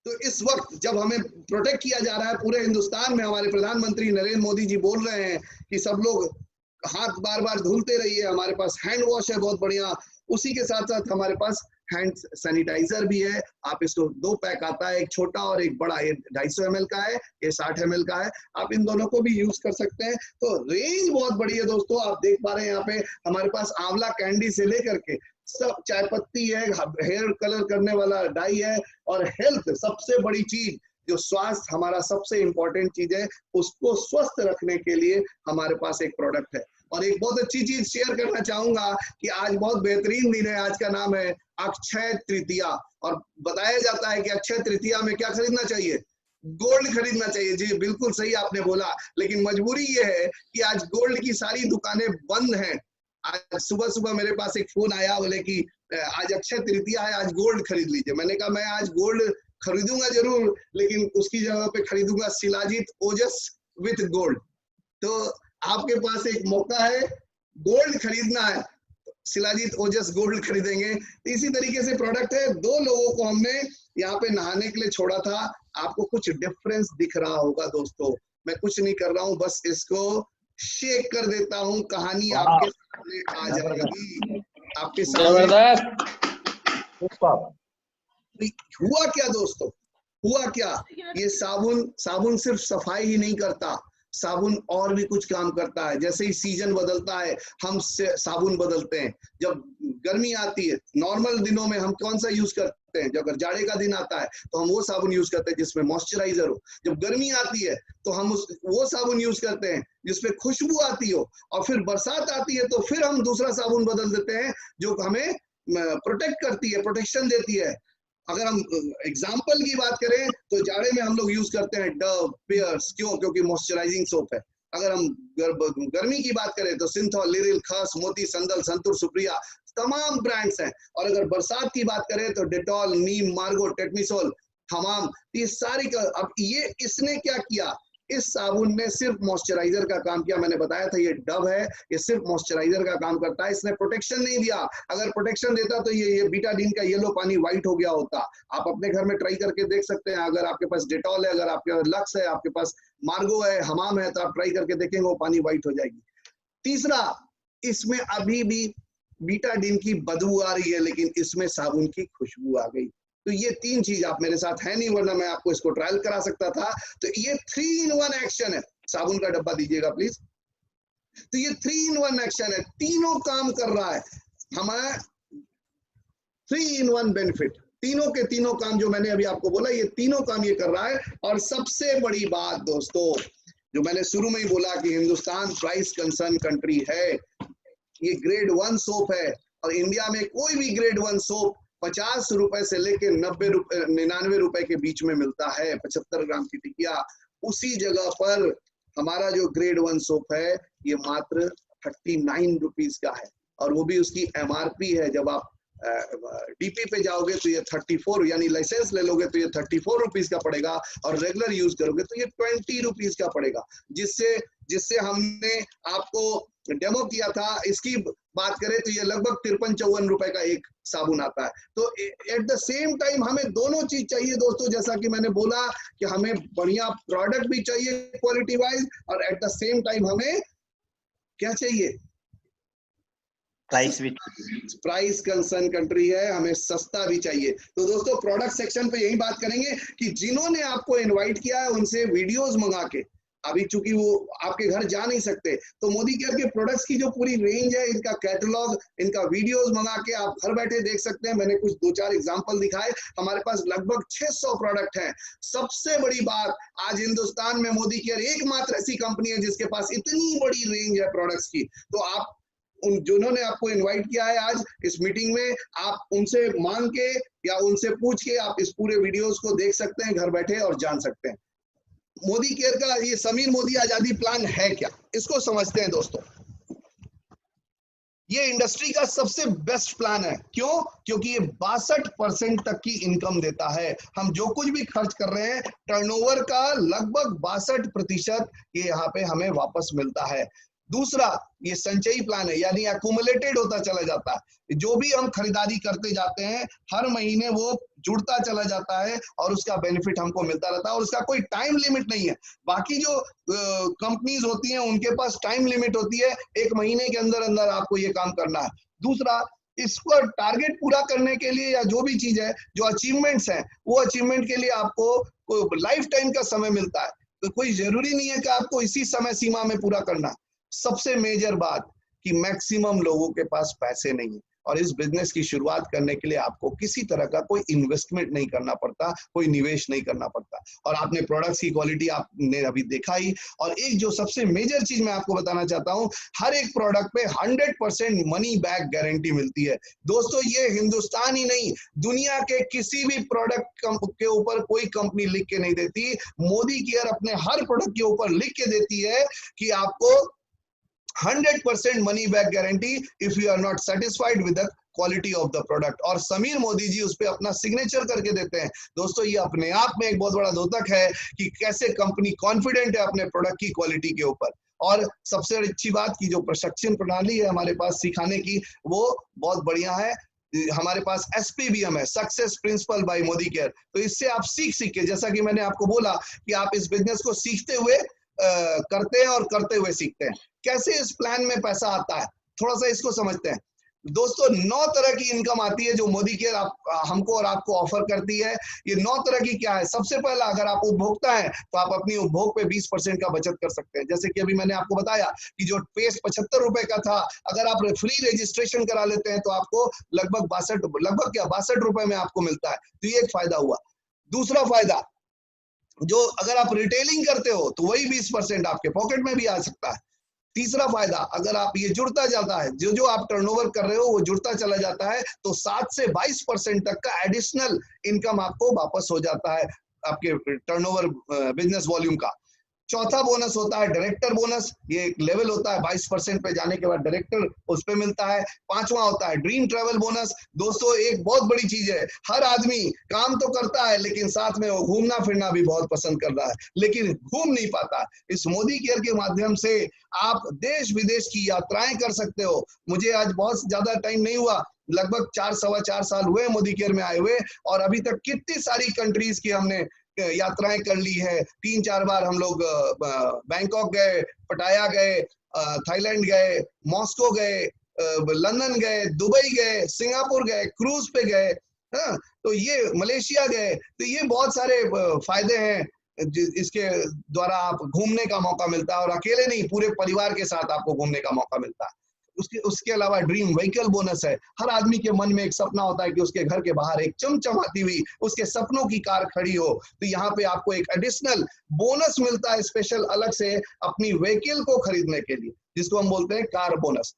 तो इस वक्त जब हमें प्रोटेक्ट किया जा रहा है पूरे हिंदुस्तान में, हमारे प्रधानमंत्री नरेंद्र मोदी जी बोल रहे हैं कि सब लोग हाथ बार बार धुलते रहिए। हमारे पास हैंड वॉश है बहुत बढ़िया, उसी के साथ साथ हमारे पास हैंड सैनिटाइजर भी है। आप इसको 2 पैक आता है, एक छोटा और एक बड़ा। ये 250 ml का है, ये 60 ml का है। आप इन दोनों को भी यूज कर सकते हैं। तो रेंज बहुत बड़ी है दोस्तों। आप देख पा रहे हैं यहाँ पे हमारे पास आंवला कैंडी से लेकर के सब, चाय पत्ती है, हेयर कलर करने वाला डाई है, और हेल्थ सबसे बड़ी चीज, जो स्वास्थ्य हमारा सबसे इंपॉर्टेंट चीज है, उसको स्वस्थ रखने के लिए हमारे पास एक प्रोडक्ट है। और एक बहुत अच्छी चीज शेयर करना चाहूंगा कि आज बहुत बेहतरीन दिन है। आज का नाम है अक्षय तृतीया, और बताया जाता है कि अक्षय तृतीया में क्या खरीदना चाहिए? गोल्ड खरीदना चाहिए। जी बिल्कुल सही आपने बोला, लेकिन मजबूरी ये है कि आज गोल्ड की सारी दुकानें बंद हैं। आज सुबह सुबह मेरे पास एक फोन आया, बोले कि आज अक्षय तृतीया है, आज गोल्ड खरीद लीजिए। मैंने कहा मैं आज गोल्ड खरीदूंगा जरूर, लेकिन उसकी जगह पे खरीदूंगा शिलाजीत ओजस विथ गोल्ड। तो आपके पास एक मौका है, गोल्ड खरीदना है, शिलाजीत ओजस गोल्ड खरीदेंगे। इसी तरीके से प्रोडक्ट है, 2 लोगों को हमने यहाँ पे नहाने के लिए छोड़ा था। आपको कुछ डिफरेंस दिख रहा होगा दोस्तों, मैं कुछ नहीं कर रहा हूँ, बस इसको शेक कर देता हूँ, कहानी आपके सामने आ जाएगी, आपके सामने। हुआ क्या दोस्तों, हुआ क्या, ये साबुन सिर्फ सफाई ही नहीं करता, साबुन और भी कुछ काम करता है। जैसे ही सीजन बदलता है हम साबुन बदलते हैं। जब गर्मी आती है, नॉर्मल दिनों में हम कौन सा यूज करते हैं, जब अगर जाड़े का दिन आता है तो हम वो साबुन यूज करते हैं जिसमें मॉइस्चराइजर हो। जब गर्मी आती है तो हम वो साबुन यूज करते हैं जिसमें खुशबू आती हो। और फिर बरसात आती है तो फिर हम दूसरा साबुन बदल देते हैं जो हमें प्रोटेक्ट करती है, प्रोटेक्शन देती है। अगर हम एग्जाम्पल की बात करें तो जाड़े में हम लोग यूज करते हैं डव, पियर्स, क्यों, क्योंकि मॉइस्चराइजिंग सोप है। अगर हम गर्मी की बात करें तो सिंथॉल, लिरिल, खस, मोती, संदल, संतूर, सुप्रिया, तमाम ब्रांड्स हैं। और अगर बरसात की बात करें तो डेटॉल, नीम, मार्गो, टेटमिसोल, हमाम, ये सारी का। अब ये इसने क्या किया, इस साबुन ने सिर्फ मॉइस्चराइजर का काम किया। मैंने बताया था ये डव है, ये सिर्फ मॉइस्चराइजर का काम करता है, इसने प्रोटेक्शन नहीं दिया। अगर प्रोटेक्शन देता तो ये बीटाडीन का येलो पानी व्हाइट हो गया होता। आप अपने घर में ट्राई करके देख सकते हैं। अगर आपके पास डेटॉल है, अगर आपके पास लक्स है, आपके पास मार्गो है, हमाम है, तो आप ट्राई करके देखेंगे वो पानी व्हाइट हो जाएगी। तीसरा, इसमें अभी भी बीटाडीन की बदबू आ रही है, लेकिन इसमें साबुन की खुशबू आ गई। तो ये 3 चीज आप मेरे साथ है नहीं, वरना मैं आपको इसको ट्रायल करा सकता था। तो ये 3-in-1 एक्शन है। साबुन का डब्बा दीजिएगा प्लीज। तो ये 3-in-1 एक्शन है, तीनों काम कर रहा है हमारा। 3-in-1 बेनिफिट, तीनों के तीनों काम जो मैंने अभी आपको बोला, ये तीनों काम ये कर रहा है। और सबसे बड़ी बात दोस्तों, जो मैंने शुरू में ही बोला कि हिंदुस्तान प्राइस कंसर्न कंट्री है, ये ग्रेड 1 सोप है। और इंडिया में कोई भी ग्रेड 1 सोप 50 रुपए से लेके 99 रुपए के बीच में मिलता है, 75 ग्राम की टिकिया। उसी जगह पर हमारा जो ग्रेड 1 सोप है ये मात्र 39 रुपीज का है, और वो भी उसकी MRP है। जब आप डीपी पे जाओगे तो ये 34, यानी लाइसेंस ले लोगे तो ये 34 रुपीज का पड़ेगा, और रेगुलर यूज करोगे तो ये 20 रुपीज का पड़ेगा। जिससे हमने आपको डेमो किया था, इसकी बात करें तो ये लगभग 53-54 रुपए का एक साबुन आता है। तो एट द सेम टाइम हमें दोनों चीज चाहिए दोस्तों, जैसा कि मैंने बोला कि हमें बढ़िया प्रोडक्ट भी चाहिए क्वालिटी वाइज, और एट द सेम टाइम हमें क्या चाहिए, प्राइस कंसर्न कंट्री है, हमें सस्ता भी चाहिए। तो दोस्तों प्रोडक्ट सेक्शन पे यही बात करेंगे कि जिन्होंने आपको इनवाइट किया है उनसे वीडियोस मंगा के, अभी चूंकि वो आपके घर जा नहीं सकते, तो मोदी केयर के प्रोडक्ट्स की जो पूरी रेंज है, इनका कैटलॉग, इनका वीडियोस मंगा के आप घर बैठे देख सकते हैं। मैंने कुछ 2-4 एग्जांपल दिखाए, हमारे पास लगभग 600 प्रोडक्ट हैं। सबसे बड़ी बात, आज हिंदुस्तान में मोदी केयर एकमात्र ऐसी कंपनी है जिसके पास इतनी बड़ी रेंज है प्रोडक्ट्स की। तो आप जिन्होंने आपको इनवाइट किया है आज इस मीटिंग में, आप उनसे मांग के या उनसे पूछ के आप इस पूरे वीडियोस को देख सकते हैं घर बैठे और जान सकते हैं। मोदी केयर का ये समीर मोदी आजादी प्लान है क्या, इसको समझते हैं दोस्तों। ये इंडस्ट्री का सबसे बेस्ट प्लान है। क्यों? क्योंकि ये 62% तक की इनकम देता है। हम जो कुछ भी खर्च कर रहे हैं, टर्नओवर का लगभग 62% ये यहाँ पे हमें वापस मिलता है। दूसरा, ये संचयी प्लान है, यानी एक्यूमुलेटेड होता चला जाता है। जो भी हम खरीदारी करते जाते हैं, हर महीने वो जुड़ता चला जाता है और उसका बेनिफिट हमको मिलता रहता है, और उसका कोई टाइम लिमिट नहीं है। बाकी जो कंपनीज होती हैं उनके पास टाइम लिमिट होती है, 1 महीने के अंदर अंदर आपको ये काम करना है। दूसरा, इसको टारगेट पूरा करने के लिए या जो भी चीज है, जो अचीवमेंट्स हैं, वो अचीवमेंट के लिए आपको लाइफ टाइम का समय मिलता है। तो कोई जरूरी नहीं है कि आपको इसी समय सीमा में पूरा करना है। सबसे मेजर बात कि मैक्सिमम लोगों के पास पैसे नहीं है, और इस बिजनेस की शुरुआत करने के लिए आपको किसी तरह का कोई इन्वेस्टमेंट नहीं करना पड़ता, कोई निवेश नहीं करना पड़ता। और आपने प्रोडक्ट्स की क्वालिटी आपने अभी देखा ही। और एक जो सबसे मेजर चीज मैं आपको बताना चाहता हूं, हर एक प्रोडक्ट पे 100% मनी बैक गारंटी मिलती है। दोस्तों ये हिंदुस्तान ही नहीं, दुनिया के किसी भी प्रोडक्ट के ऊपर कोई कंपनी लिख के नहीं देती। मोदी केयर अपने हर प्रोडक्ट के ऊपर लिख के देती है कि आपको 100% money back guarantee if you are not satisfied with the quality of the product. और समीर मोदी जी उस पे अपना सिग्नेचर करके देते हैं। दोस्तों ये अपने आप में एक बहुत बड़ा द्योतक है कि कैसे कंपनी कॉन्फिडेंट है अपने प्रोडक्ट की क्वालिटी के ऊपर। और सबसे अच्छी बात की जो प्रशिक्षण प्रणाली है हमारे पास सिखाने की, वो बहुत बढ़िया है। हमारे पास SPBM है, success principal bye Modi care. तो इससे आप सीख के, जैसा कि मैंने आपको बोला कि आप इस बिजनेस को सीखते हुए करते हैं और करते हुए सीखते हैं। कैसे इस प्लान में पैसा आता है, थोड़ा सा इसको समझते हैं दोस्तों। 9 तरह की इनकम आती है जो मोदी केयर हमको और आपको ऑफर करती है। ये 9 तरह की क्या है? सबसे पहला, अगर आप उपभोक्ता हैं तो आप अपनी उपभोग पे 20% का बचत कर सकते हैं। जैसे कि अभी मैंने आपको बताया कि जो पेस्ट 75 रुपए का था, अगर आप फ्री रजिस्ट्रेशन करा लेते हैं तो आपको लगभग 62 रुपए में आपको मिलता है। तो ये एक फायदा हुआ। दूसरा फायदा, जो अगर आप रिटेलिंग करते हो तो वही 20% आपके पॉकेट में भी आ सकता है। तीसरा फायदा, अगर आप ये जुड़ता जाता है, जो जो आप टर्नओवर कर रहे हो वो जुड़ता चला जाता है, तो 7 से 22% तक का एडिशनल इनकम आपको वापस हो जाता है आपके टर्नओवर बिजनेस वॉल्यूम का। चौथा बोनस होता है डायरेक्टर बोनस। ये एक लेवल होता है, 22% पे जाने के बाद डायरेक्टर उस पे मिलता है। पांचवा होता है ड्रीम ट्रैवल बोनस। दोस्तों एक बहुत बड़ी चीज है, हर आदमी काम तो करता है लेकिन साथ में वो घूमना फिरना भी बहुत पसंद कर रहा है, लेकिन घूम नहीं पाता। इस मोदी केयर के माध्यम से आप देश विदेश की यात्राएं कर सकते हो। मुझे आज बहुत ज्यादा टाइम नहीं हुआ, लगभग 4-4.25 साल हुए मोदी केयर में आए हुए, और अभी तक कितनी सारी कंट्रीज की हमने यात्राएं कर ली है। 3-4 बार हम लोग बैंकॉक गए, पटाया गए, थाईलैंड गए, मॉस्को गए, लंदन गए, दुबई गए, सिंगापुर गए, क्रूज पे गए, हाँ, तो ये मलेशिया गए। तो ये बहुत सारे फायदे हैं इसके द्वारा आप घूमने का मौका मिलता है, और अकेले नहीं, पूरे परिवार के साथ आपको घूमने का मौका मिलता है। उसके अलावा ड्रीम व्हीकल बोनस है। हर आदमी के मन में एक सपना होता है कि उसके घर के बाहर एक चमचमाती हुई उसके सपनों की कार खड़ी हो। तो यहाँ पे आपको एक एडिशनल बोनस मिलता है स्पेशल, अलग से अपनी व्हीकल को खरीदने के लिए, जिसको हम बोलते हैं कार बोनस।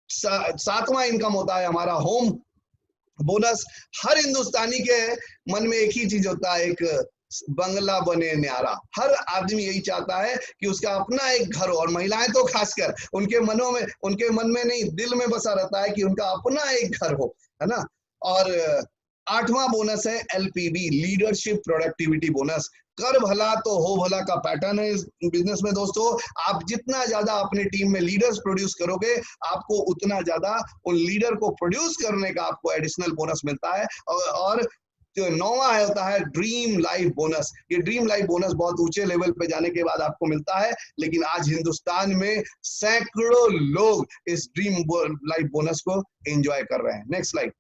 सातवां इनकम होता है हमारा होम बोनस। हर हिंदुस्तानी के मन में एक ही चीज होता है, एक बंगला बने न्यारा। हर आदमी यही चाहता है कि उसका अपना एक घर हो, और महिलाएं तो खासकर उनके मन में नहीं, दिल में बसा रहता है कि उनका अपना एक घर हो, है ना। और 8वां बोनस है LPB, लीडरशिप प्रोडक्टिविटी बोनस। कर भला तो हो भला का पैटर्न है इस बिजनेस में दोस्तों। आप जितना ज्यादा अपनी टीम में लीडर्स प्रोड्यूस करोगे, आपको उतना ज्यादा उन लीडर को प्रोड्यूस करने का आपको एडिशनल बोनस मिलता है। और जो 9वां होता है ड्रीम लाइफ बोनस। ये ड्रीम लाइफ बोनस बहुत ऊंचे लेवल पे जाने के बाद आपको मिलता है, लेकिन आज हिंदुस्तान में सैकड़ों लोग इस ड्रीम लाइफ बोनस को एंजॉय कर रहे हैं। Next slide.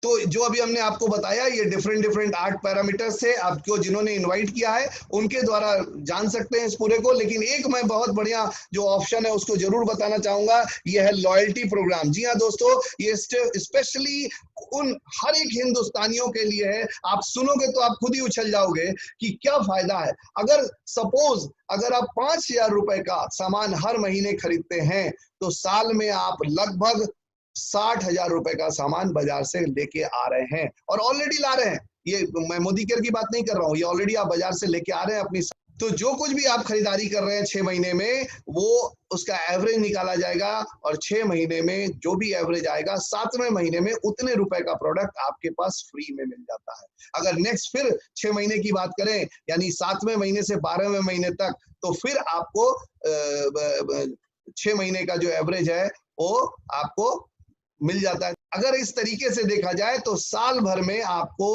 तो जो अभी हमने आपको बताया, ये डिफरेंट 8 पैरामीटर्स थे। आपको जिन्होंने इनवाइट किया है उनके द्वारा जान सकते हैं इस पूरे को। लेकिन एक मैं बहुत बढ़िया जो ऑप्शन है उसको जरूर बताना चाहूंगा, ये है लॉयल्टी प्रोग्राम। जी हाँ दोस्तों, ये स्पेशली उन हर एक हिंदुस्तानियों के लिए है। आप सुनोगे तो आप खुद ही उछल जाओगे कि क्या फायदा है। अगर सपोज अगर आप 5,000 रुपए का सामान हर महीने खरीदते हैं, तो साल में आप लगभग 60,000 रुपए का सामान बाजार से लेके आ रहे हैं, और ऑलरेडी ला रहे हैं। ये मैं मोदी केयर की बात नहीं कर रहा हूँ, ये ऑलरेडी आप बाजार से लेके आ रहे हैं अपनी। तो जो कुछ भी आप खरीदारी कर रहे हैं 6 महीने में, वो उसका एवरेज निकाला जाएगा, और 6 महीने में जो भी एवरेज आएगा, 7वें महीने में उतने रुपए का प्रोडक्ट आपके पास फ्री में मिल जाता है। अगर नेक्स्ट फिर 6 महीने की बात करें, यानी 7वें महीने से 12वें महीने तक, तो फिर आपको 6 महीने का जो एवरेज है वो आपको मिल जाता है। अगर इस तरीके से देखा जाए तो साल भर में आपको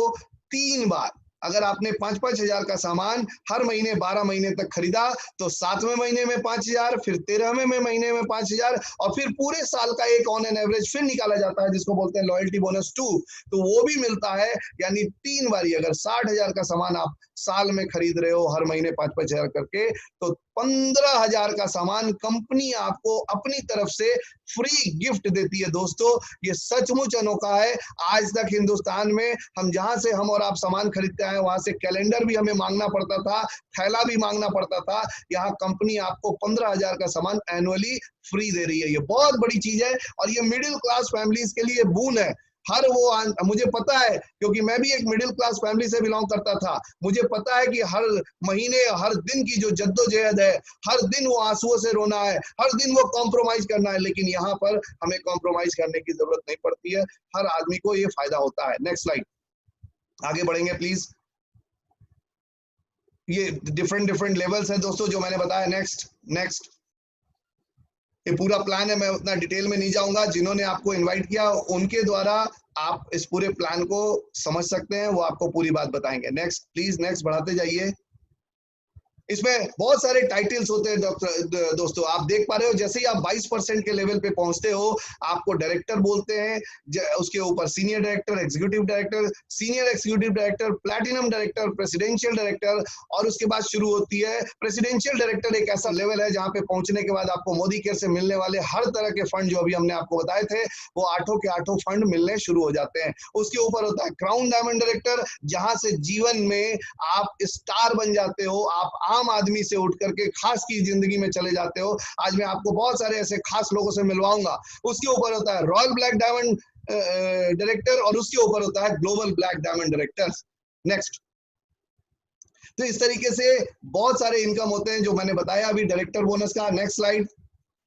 3 बार, अगर आपने 5-5 हजार का सामान हर महीने 12 महीने तक खरीदा, तो 7वें महीने में 5,000, फिर 13वें महीने में 5,000, और फिर पूरे साल का एक ऑन एन एवरेज फिर निकाला जाता है, जिसको बोलते हैं लॉयल्टी बोनस 2। तो वो भी मिलता है, यानी 3 बारी। अगर 60,000 का सामान आप साल में खरीद रहे हो हर महीने 5-5 हजार करके, तो 15,000 का सामान कंपनी आपको अपनी तरफ से फ्री गिफ्ट देती है। दोस्तों ये सचमुच अनोखा है। आज तक हिंदुस्तान में हम जहां से हम और आप सामान खरीदते हैं, वहां से कैलेंडर भी हमें मांगना पड़ता था, थैला भी मांगना पड़ता था। यहाँ कंपनी आपको 15,000 का सामान एनुअली फ्री दे रही है। ये बहुत बड़ी चीज है, और ये मिडिल क्लास फैमिलीज के लिए बून है। हर वो, मुझे पता है क्योंकि मैं भी एक मिडिल क्लास फैमिली से बिलोंग करता था। मुझे पता है कि हर महीने हर दिन की जो जद्दोजहद है, हर दिन वो आंसुओं से रोना है, हर दिन वो कॉम्प्रोमाइज करना है, लेकिन यहाँ पर हमें कॉम्प्रोमाइज करने की जरूरत नहीं पड़ती है। हर आदमी को ये फायदा होता है। नेक्स्ट स्लाइड, आगे बढ़ेंगे प्लीज। ये डिफरेंट लेवल्स है दोस्तों जो मैंने बताया। नेक्स्ट ये पूरा प्लान है, मैं उतना डिटेल में नहीं जाऊंगा। जिन्होंने आपको इनवाइट किया उनके द्वारा आप इस पूरे प्लान को समझ सकते हैं, वो आपको पूरी बात बताएंगे। नेक्स्ट प्लीज, नेक्स्ट बढ़ाते जाइए। इसमें बहुत सारे टाइटल्स होते हैं दोस्तों, आप देख पा रहे हो। जैसे ही आप 22% के लेवल पे पहुंचते हो आपको डायरेक्टर बोलते हैं, उसके ऊपर senior director, executive director, senior executive director, platinum director, presidential director, और उसके बाद शुरू होती है प्रेसिडेंशियल डायरेक्टर। एक ऐसा लेवल है जहां पे पहुंचने के बाद आपको मोदी केयर से मिलने वाले हर तरह के फंड जो अभी हमने आपको बताए थे वो 8 के 8 फंड मिलने शुरू हो जाते हैं। उसके ऊपर होता है क्राउन डायमंड डायरेक्टर, जहां से जीवन में आप स्टार बन जाते हो, आप आम आदमी से उठ करके खास की जिंदगी में चले जाते हो। आज मैं आपको बहुत सारे ऐसे खास लोगों से मिलवाऊंगा। उसके ऊपर होता है रॉयल ब्लैक डायमंड डायरेक्टर, और उसके ऊपर होता है global black diamond director. Next. तो इस तरीके से बहुत सारे इनकम होते हैं जो मैंने बताया अभी डायरेक्टर बोनस का। नेक्स्ट स्लाइड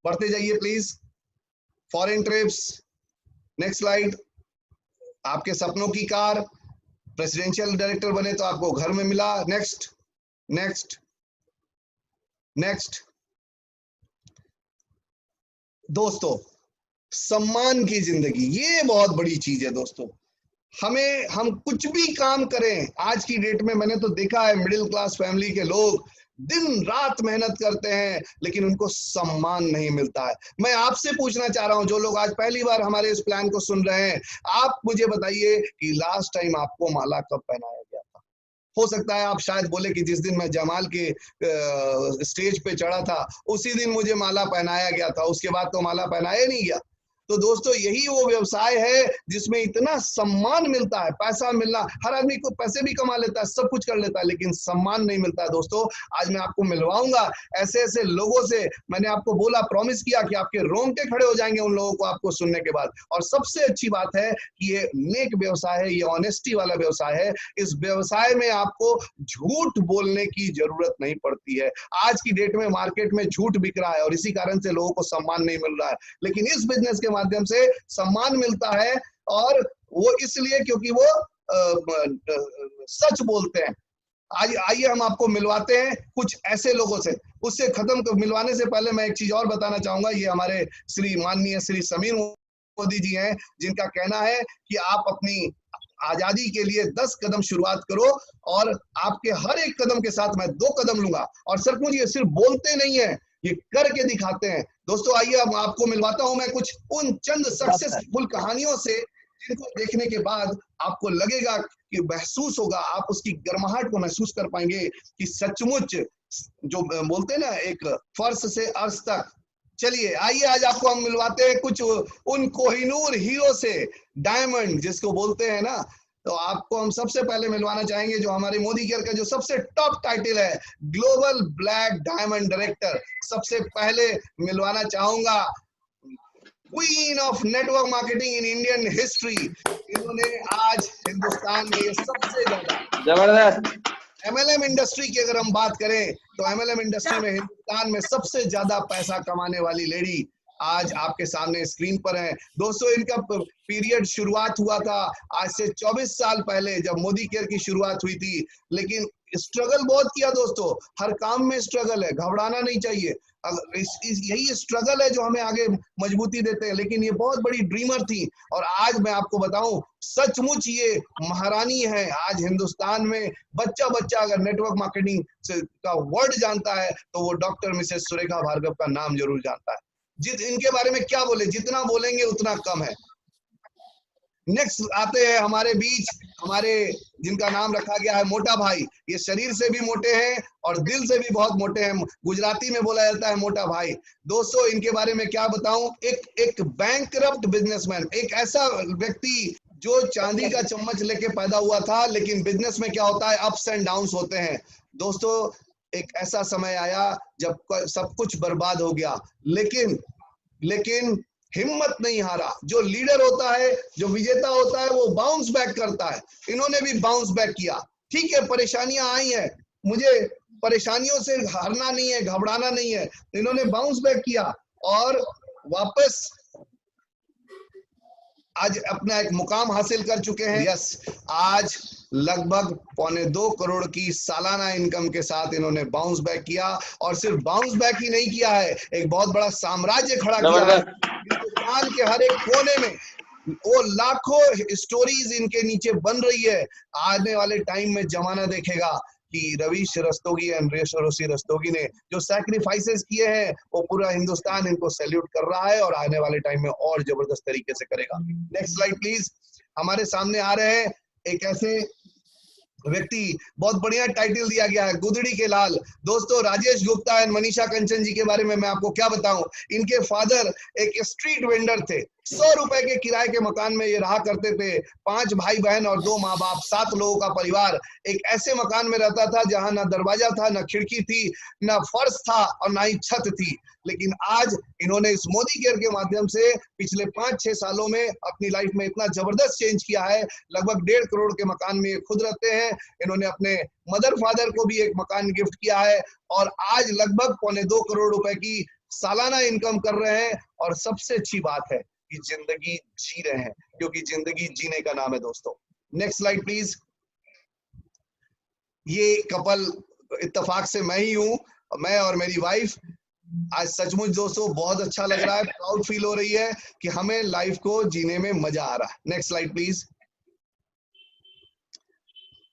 बढ़ते जाइए please. Foreign trips, next slide. आपके सपनों की कार, प्रेसिडेंशियल डायरेक्टर बने तो आपको घर में मिला। Next next next. दोस्तों सम्मान की जिंदगी, ये बहुत बड़ी चीज है दोस्तों। हम कुछ भी काम करें, आज की डेट में मैंने तो देखा है मिडिल क्लास फैमिली के लोग दिन रात मेहनत करते हैं लेकिन उनको सम्मान नहीं मिलता है। मैं आपसे पूछना चाह रहा हूं, जो लोग आज पहली बार हमारे इस प्लान को सुन रहे हैं, आप मुझे बताइए कि लास्ट टाइम आपको माला कब पहनाया गया था? हो सकता है आप शायद बोले कि जिस दिन मैं जमाल के स्टेज पे चढ़ा था उसी दिन मुझे माला पहनाया गया था, उसके बाद तो माला पहनाया नहीं गया। तो दोस्तों यही वो व्यवसाय है जिसमें इतना सम्मान मिलता है। पैसा मिलना, हर आदमी को पैसे भी कमा लेता है, सब कुछ कर लेता है, लेकिन सम्मान नहीं मिलता है दोस्तों। आज मैं आपको मिलवाऊंगा ऐसे ऐसे लोगों से। मैंने आपको बोला, प्रॉमिस किया कि आपके रोंगटे खड़े हो जाएंगे उन लोगों को आपको सुनने के बाद। और सबसे अच्छी बात है कि ये नेक व्यवसाय है, ये ऑनेस्टी वाला व्यवसाय है। इस व्यवसाय में आपको झूठ बोलने की जरूरत नहीं पड़ती है। आज की डेट में मार्केट में झूठ बिक रहा है और इसी कारण से लोगों को सम्मान नहीं मिल रहा है, लेकिन इस बिजनेस के माध्यम से सम्मान मिलता है। और वो इसलिए क्योंकि वो सच बोलते हैं। आज आइए हम आपको मिलवाते हैं कुछ ऐसे लोगों से। उससे मिलवाने से पहले मैं एक चीज और बताना चाहूंगा। ये हमारे माननीय श्री समीर मोदी जी हैं, जिनका कहना है कि आप अपनी आजादी के लिए 10 कदम शुरुआत करो और आपके हर एक कदम के साथ मैं 2 कदम लूंगा। और सचमुच ये सिर्फ बोलते नहीं है, ये करके दिखाते हैं। दोस्तों आइए अब आपको मिलवाता हूं मैं कुछ उन चंद सक्सेसफुल कहानियों से, जिनको देखने के बाद आपको लगेगा कि महसूस होगा, आप उसकी गर्माहट को महसूस कर पाएंगे कि सचमुच जो बोलते हैं ना, एक फर्श से अर्श तक। चलिए आइए आज आपको हम मिलवाते हैं कुछ उन कोहिनूर हीरो से, डायमंड जिसको बोलते हैं ना। तो आपको हम सबसे पहले मिलवाना चाहेंगे जो हमारे मोदी केयर का जो सबसे टॉप टाइटल है, ग्लोबल ब्लैक डायमंड डायरेक्टर। सबसे पहले मिलवाना चाहूंगा queen of network marketing in Indian history. इन्होंने आज हिंदुस्तान में सबसे ज्यादा जबरदस्त MLM इंडस्ट्री की अगर हम बात करें तो MLM इंडस्ट्री में हिंदुस्तान में सबसे ज्यादा पैसा कमाने वाली लेडी आज आपके सामने स्क्रीन पर है। दोस्तों इनका पीरियड शुरुआत हुआ था आज से 24 साल पहले, जब मोदी केयर की शुरुआत हुई थी। लेकिन स्ट्रगल बहुत किया दोस्तों, हर काम में स्ट्रगल है, घबराना नहीं चाहिए। यही स्ट्रगल है जो हमें आगे मजबूती देते हैं। लेकिन ये बहुत बड़ी ड्रीमर थी और आज मैं आपको बताऊं, सचमुच ये महारानी है। आज हिंदुस्तान में बच्चा बच्चा अगर नेटवर्क मार्केटिंग का वर्ड जानता है तो वो डॉक्टर मिसेस सुरेखा भार्गव का नाम जरूर जानता है। इनके बारे में क्या बोले, जितना बोलेंगे उतना कम है। नेक्स्ट आते हैं हमारे बीच, हमारे जिनका नाम रखा गया है मोटा भाई। ये शरीर से भी मोटे हैं और दिल से भी बहुत मोटे हैं। गुजराती में बोला जाता है मोटा भाई। दोस्तों इनके बारे में क्या बताऊं, एक बैंकरप्ट बिजनेसमैन, एक ऐसा व्यक्ति जो चांदी का चम्मच लेके पैदा हुआ था। लेकिन बिजनेस में क्या होता है, अप्स एंड डाउन्स होते हैं। दोस्तों एक ऐसा समय आया जब सब कुछ बर्बाद हो गया, लेकिन हिम्मत नहीं हारा। जो लीडर होता है, जो विजेता होता है, वो बाउंस बैक करता है। इन्होंने भी बाउंस बैक किया। ठीक है, परेशानियां आई हैं, मुझे परेशानियों से हारना नहीं है, घबराना नहीं है। इन्होंने बाउंस बैक किया और वापस आज अपना एक मुकाम हासिल कर चुके हैं। यस, आज लगभग 1.25 करोड़ की सालाना इनकम के साथ इन्होंने बाउंस बैक किया, और सिर्फ बाउंस बैक ही नहीं किया है, एक बहुत बड़ा साम्राज्य खड़ा किया है हिंदुस्तान के हर एक कोने में। वो लाखों स्टोरीज इनके नीचे बन रही है। आने वाले टाइम में जमाना देखेगा कि रवीश रस्तोगी एंड ऋषि रस्तोगी ने जो सैक्रिफाइसेस किए हैं वो पूरा हिंदुस्तान इनको सैल्यूट कर रहा है, और आने वाले टाइम में और जबरदस्त तरीके से करेगा। Next slide please. हमारे सामने आ रहे हैं एक ऐसे व्यक्ति, बहुत बढ़िया टाइटल दिया गया है, गुदड़ी के लाल। दोस्तों, राजेश गुप्ता एंड मनीषा कंचन जी के बारे में मैं आपको क्या बताऊं। इनके फादर एक स्ट्रीट वेंडर थे, 100 रुपए के किराए के मकान में ये रहा करते थे। 5 भाई बहन और 2 माँ बाप, 7 लोगों का परिवार एक ऐसे मकान में रहता था जहां ना दरवाजा था, ना खिड़की थी, ना फर्श था और ना ही छत थी। लेकिन आज इन्होंने इस मोदी केयर के माध्यम से पिछले 5-6 सालों में अपनी लाइफ में इतना जबरदस्त चेंज किया है। लगभग 1.5 करोड़ के मकान में ये खुद रहते हैं। इन्होंने अपने मदर फादर को भी एक मकान गिफ्ट किया है, और आज लगभग 2.25 करोड़ रुपए की सालाना इनकम कर रहे हैं। और सबसे अच्छी बात है कि जिंदगी जी रहे हैं, क्योंकि जिंदगी जीने का नाम है दोस्तों। Next slide please. ये कपल इत्तेफाक से मैं ही हूं, मैं और मेरी वाइफ। आज सचमुच दोस्तों बहुत अच्छा लग रहा है, प्राउड फील हो रही है कि हमें लाइफ को जीने में मजा आ रहा है। Next slide please.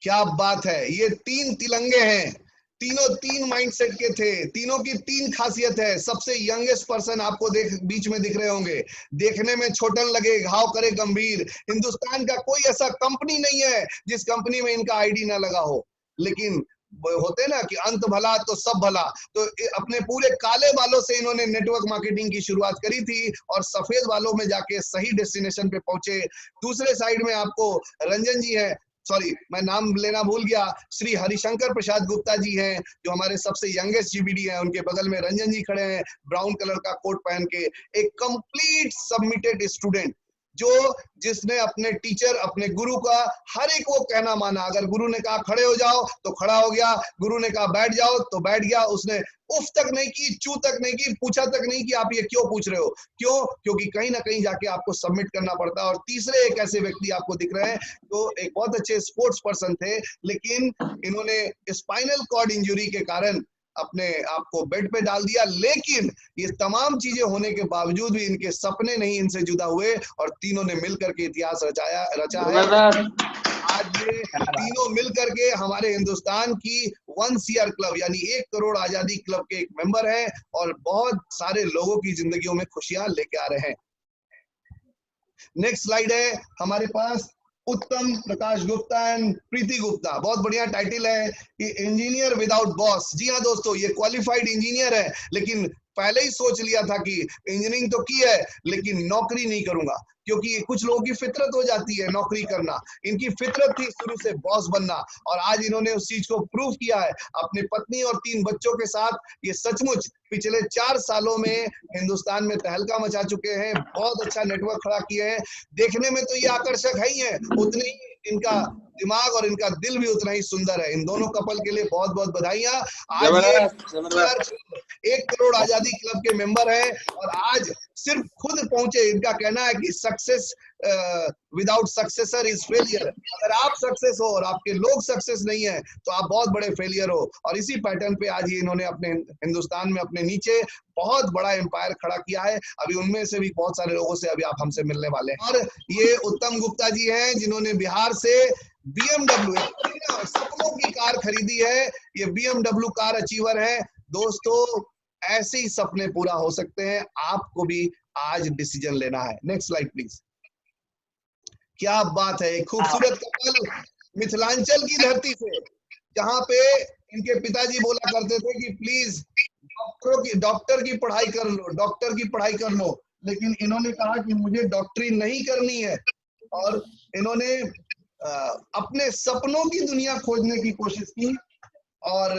क्या बात है, ये 3 तिलंगे हैं, तीनों 3 माइंडसेट के थे, तीनों की 3 खासियत है। सबसे यंगेस्ट पर्सन आपको बीच में दिख रहे होंगे, देखने में छोटन लगे, घाव करे गंभीर। हिंदुस्तान का कोई ऐसा कंपनी नहीं है जिस कंपनी में इनका आईडी ना लगा हो, लेकिन होते ना कि अंत भला तो सब भला। तो अपने पूरे काले बालों से इन्होंने नेटवर्क मार्केटिंग की शुरुआत करी थी, और सफेद बालों में जाके सही डेस्टिनेशन पे पहुंचे। दूसरे साइड में आपको रंजन जी हैं, सॉरी मैं नाम लेना भूल गया, श्री हरिशंकर प्रसाद गुप्ता जी हैं, जो हमारे सबसे यंगेस्ट जीबीडी हैं। उनके बगल में रंजन जी खड़े हैं, ब्राउन कलर का कोट पहन के, एक कंप्लीट सबमिटेड स्टूडेंट, जो जिसने अपने टीचर, अपने गुरु का हर एक वो कहना माना। अगर गुरु ने कहा खड़े हो जाओ तो खड़ा हो गया, गुरु ने कहा बैठ जाओ तो बैठ गया। उसने उफ तक नहीं की, चू तक नहीं की, पूछा तक नहीं कि आप ये क्यों पूछ रहे हो। क्यों? क्योंकि कहीं ना कहीं जाके आपको सबमिट करना पड़ता है। और तीसरे एक ऐसे व्यक्ति आपको दिख रहे हैं, तो एक बहुत अच्छे स्पोर्ट्स पर्सन थे, लेकिन इन्होंने स्पाइनल कॉर्ड इंजरी के कारण अपने आप को बेड पे डाल दिया। लेकिन ये तमाम चीजें होने के बावजूद भी इनके सपने नहीं इनसे जुदा हुए, और तीनों ने मिलकर के इतिहास रचा है। आज ये तीनों मिलकर के हमारे हिंदुस्तान की 1 CR क्लब यानी 1 करोड़ आजादी क्लब के एक मेंबर हैं, और बहुत सारे लोगों की जिंदगियों में खुशियां लेके आ रहे हैं। नेक्स्ट स्लाइड है हमारे पास, उत्तम प्रकाश गुप्ता एंड प्रीति गुप्ता। बहुत बढ़िया टाइटल है, इंजीनियर विदाउट बॉस। जी हाँ दोस्तों, ये क्वालिफाइड इंजीनियर है, लेकिन पहले ही सोच लिया था कि इंजीनियरिंग तो की है लेकिन नौकरी नहीं करूंगा, क्योंकि कुछ लोगों की फितरत हो जाती है नौकरी करना। इनकी फितरत थी शुरू से बॉस बनना, और आज इन्होंने उस चीज को प्रूव किया है अपनी पत्नी और 3 बच्चों के साथ। ये सचमुच पिछले 4 सालों में हिंदुस्तान में तहलका मचा चुके हैं, बहुत अच्छा नेटवर्क खड़ा किए हैं। देखने में तो ये आकर्षक है ही है, उतने ही इनका दिमाग और इनका दिल भी उतना ही सुंदर है। इन दोनों कपल के लिए बहुत बहुत बधाइयां। आज ये 1 करोड़ आजादी क्लब के मेंबर हैं, और आज सिर्फ खुद पहुंचे। इनका कहना है कि success without successor is failure. अगर आप सक्सेस हो और आपके लोग सक्सेस नहीं है तो आप बहुत बड़े फेलियर हो। और इसी पैटर्न पे आज ये इन्होंने अपने हिंदुस्तान में अपने नीचे बहुत बड़ा एम्पायर खड़ा किया है। अभी उनमें से भी बहुत सारे लोगों से अभी आप हमसे मिलने वाले हैं। और ये उत्तम गुप्ता जी हैं, जिन्होंने बिहार से BMW सपनों की कार खरीदी है। ये BMW कार अचीवर है। दोस्तों, ऐसे ही सपने पूरा हो सकते हैं, आपको भी आज डिसीजन लेना है। Next slide please. क्या बात है, एक खूबसूरत कपल मिथिलांचल की धरती से, जहां पे इनके पिताजी बोला करते थे कि प्लीज डॉक्टर की पढ़ाई कर लो, डॉक्टर की पढ़ाई कर लो, लेकिन इन्होंने कहा कि मुझे डॉक्टरी नहीं करनी है, और इन्होंने अपने सपनों की दुनिया खोजने की कोशिश की। और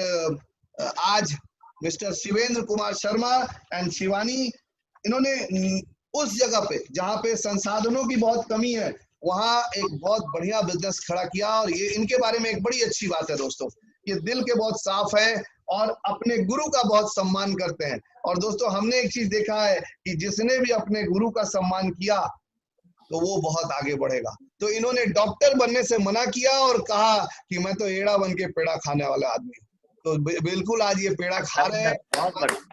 आज मिस्टर शिवेंद्र कुमार शर्मा एंड शिवानी, इन्होंने उस जगह पे जहां पे संसाधनों की बहुत कमी है, वहां एक बहुत बढ़िया बिजनेस खड़ा किया। और ये इनके बारे में एक बड़ी अच्छी बात है दोस्तों, ये दिल के बहुत साफ है और अपने गुरु का बहुत सम्मान करते हैं। और दोस्तों, हमने एक चीज देखा है कि जिसने भी अपने गुरु का सम्मान किया तो वो बहुत आगे बढ़ेगा। तो इन्होंने डॉक्टर बनने से मना किया और कहा कि मैं तो एड़ा बन के पेड़ा खाने वाला आदमी हूँ। तो बिल्कुल आज ये पेड़ा खा रहे हैं बहुत बढ़िया।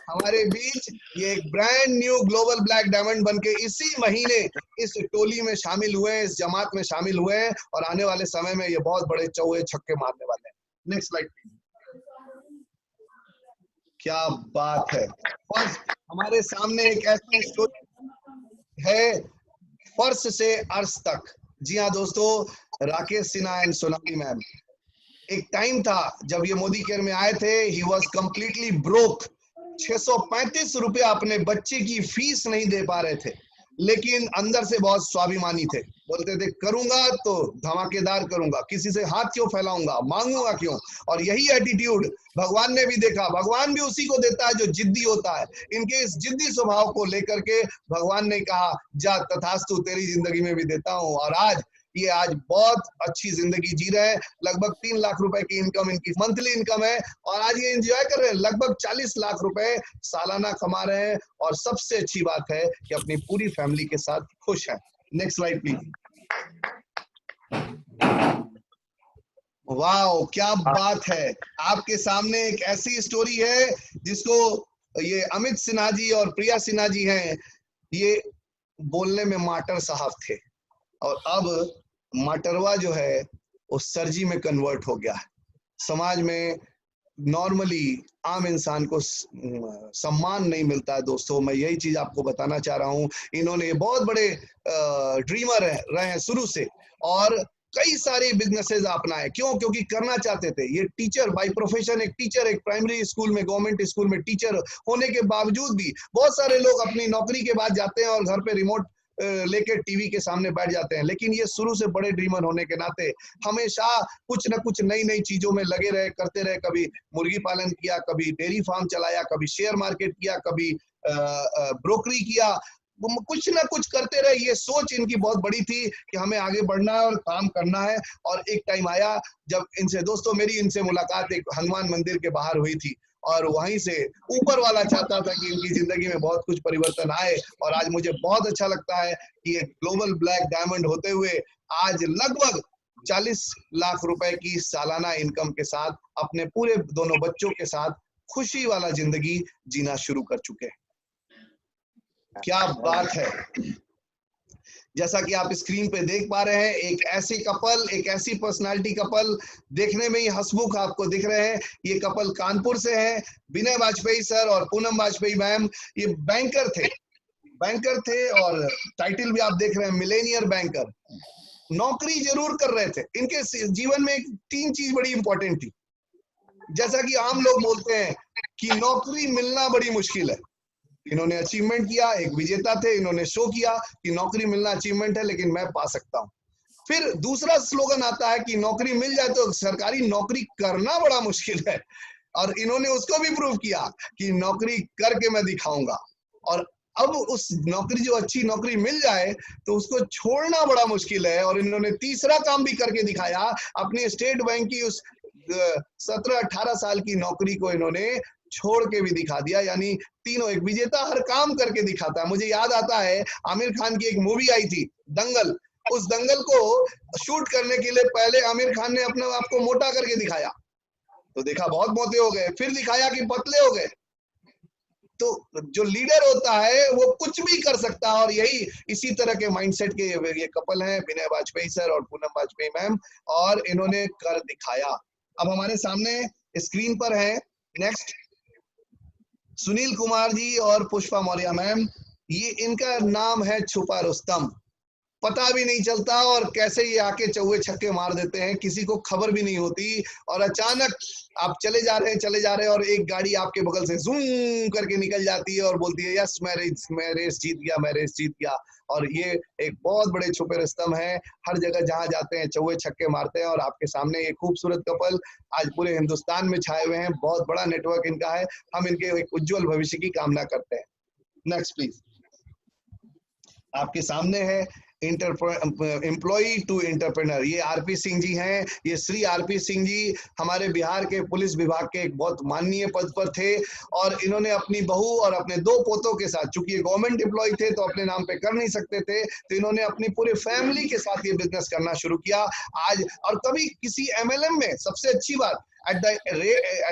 हमारे बीच। ये एक brand new global black diamond बन के इसी महीने इस टोली में शामिल हुए हैं, इस जमात में शामिल हुए हैं, और आने वाले समय में ये बहुत बड़े चौके छक्के मारने वाले हैं। Next slide. क्या बात है। फर्स्ट हमारे सामने एक ऐसी स्टोरी है, फर्श से अर्श तक। जी हाँ दोस्तों, राकेश सिन्हा एंड सोनाली मैम। एक टाइम था जब ये मोदी केयर में आए थे, ही वॉज कंप्लीटली ब्रोक। 635 रुपया अपने बच्चे की फीस नहीं दे पा रहे थे, लेकिन अंदर से बहुत स्वाभिमानी थे। बोलते थे करूंगा तो धमाकेदार करूंगा, किसी से हाथ क्यों फैलाऊंगा, मांगूंगा क्यों। और यही एटीट्यूड भगवान ने भी देखा। भगवान भी उसी को देता है जो जिद्दी होता है। इनके इस जिद्दी स्वभाव को लेकर के भगवान ने कहा जा तथास्तु, तेरी जिंदगी में भी देता हूं। और आज ये बहुत अच्छी जिंदगी जी रहे हैं। लगभग 3 लाख रुपए की इनकम इनकी मंथली इनकम है, और आज ये एंजॉय कर रहे हैं। लगभग 40 लाख रुपए सालाना कमा रहे हैं, और सबसे अच्छी बात है कि अपनी पूरी फैमिली के साथ खुश हैं। Next slide please. वाह, क्या बात है। आपके सामने एक ऐसी स्टोरी है जिसको ये अमित सिन्हा जी और प्रिया सिन्हा जी हैं, ये बोलने में माटर साहब थे, और अब माटरवा जो है वो सरजी में कन्वर्ट हो गया है। समाज में नॉर्मली आम इंसान को सम्मान नहीं मिलता है दोस्तों। मैं यही चीज आपको बताना चाह रहा हूँ। इन्होंने बहुत बड़े ड्रीमर रहे हैं शुरू से, और कई सारे बिजनेसेस अपनाए। क्यों? क्योंकि करना चाहते थे। ये टीचर बाय प्रोफेशन, एक टीचर, एक प्राइमरी स्कूल में, गवर्नमेंट स्कूल में टीचर होने के बावजूद भी बहुत सारे लोग अपनी नौकरी के बाद जाते हैं और घर पे रिमोट लेके टीवी के सामने बैठ जाते हैं। लेकिन ये शुरू से बड़े ड्रीमर होने के नाते हमेशा कुछ न कुछ नई नई चीजों में लगे रहे, करते रहे। कभी मुर्गी पालन किया, कभी डेयरी फार्म चलाया, कभी शेयर मार्केट किया, कभी ब्रोकरी किया, कुछ ना कुछ करते रहे। ये सोच इनकी बहुत बड़ी थी कि हमें आगे बढ़ना है और काम करना है। और एक टाइम आया जब इनसे, दोस्तों मेरी इनसे मुलाकात एक हनुमान मंदिर के बाहर हुई थी, और वहीं से ऊपर वाला चाहता था कि इनकी जिंदगी में बहुत कुछ परिवर्तन आए। और आज मुझे बहुत अच्छा लगता है कि ये ग्लोबल ब्लैक डायमंड होते हुए आज लगभग 40 लाख रुपए की सालाना इनकम के साथ अपने पूरे दोनों बच्चों के साथ खुशी वाला जिंदगी जीना शुरू कर चुके हैं। क्या बात है। जैसा कि आप स्क्रीन पे देख पा रहे हैं, एक ऐसी कपल, एक ऐसी पर्सनालिटी कपल, देखने में ही हंसमुख आपको दिख रहे हैं। ये कपल कानपुर से है, विनय वाजपेयी सर और पूनम वाजपेयी मैम। ये बैंकर थे और टाइटल भी आप देख रहे हैं, मिलेनियर बैंकर। नौकरी जरूर कर रहे थे। इनके जीवन में 3 चीज बड़ी इंपॉर्टेंट थी। जैसा कि आम लोग बोलते हैं कि नौकरी मिलना बड़ी मुश्किल है, इन्होंने अचीवमेंट किया। एक विजेता थे, इन्होंने शो किया कि नौकरी मिलना अचीवमेंट है, लेकिन मैं पा सकता हूं। फिर दूसरा स्लोगन आता है कि नौकरी मिल जाए तो सरकारी नौकरी करना बड़ा मुश्किल है, और इन्होंने उसको भी प्रूव किया कि नौकरी करके मैं दिखाऊंगा। और अब उस नौकरी, जो अच्छी नौकरी मिल जाए तो उसको छोड़ना बड़ा मुश्किल है। और इन्होंने तीसरा काम भी करके दिखाया। अपनी स्टेट बैंक की उस 17-18 साल की नौकरी को इन्होंने छोड़ के भी दिखा दिया। यानी तीनों, एक विजेता हर काम करके दिखाता है। मुझे याद आता है आमिर खान की एक मूवी आई थी दंगल। उस दंगल को शूट करने के लिए पहले आमिर खान ने अपने आप को मोटा करके दिखाया, तो देखा बहुत मोटे हो गए, फिर दिखाया कि पतले हो गए। तो जो लीडर होता है वो कुछ भी कर सकता है, और यही इसी तरह के माइंडसेट के ये कपल हैं, विनय वाजपेयी सर और पूनम वाजपेयी मैम, और इन्होंने कर दिखाया। अब हमारे सामने स्क्रीन पर है नेक्स्ट सुनील कुमार जी और पुष्पा मौर्य मैम। ये इनका नाम है छुपा रुस्तम। पता भी नहीं चलता और कैसे ये आके चौके छक्के मार देते हैं, किसी को खबर भी नहीं होती। और अचानक आप चले जा रहे हैं और एक गाड़ी आपके बगल से जूम करके निकल जाती है और बोलती है यस मैं रेस जीत गया। और ये एक बहुत बड़े छुपे रुस्तम है, हर जगह जहां जाते हैं चौके छक्के मारते हैं। और आपके सामने ये खूबसूरत कपल आज पूरे हिंदुस्तान में छाए हुए हैं। बहुत बड़ा नेटवर्क इनका है। हम इनके एक उज्जवल भविष्य की कामना करते हैं। Next please. आपके सामने है एम्प्लॉई टू एंटरप्रेन्योर। ये आरपी सिंह जी हैं, ये श्री आरपी सिंह जी हमारे बिहार के पुलिस विभाग के एक बहुत माननीय पद पर थे और इन्होंने अपनी बहू और अपने 2 पोतों के साथ, चूंकि ये गवर्नमेंट एम्प्लॉय थे तो अपने नाम पे कर नहीं सकते थे, तो इन्होंने अपनी पूरे फैमिली के साथ ये बिजनेस करना शुरू किया आज। और कभी किसी एमएलएम में, सबसे अच्छी बात, at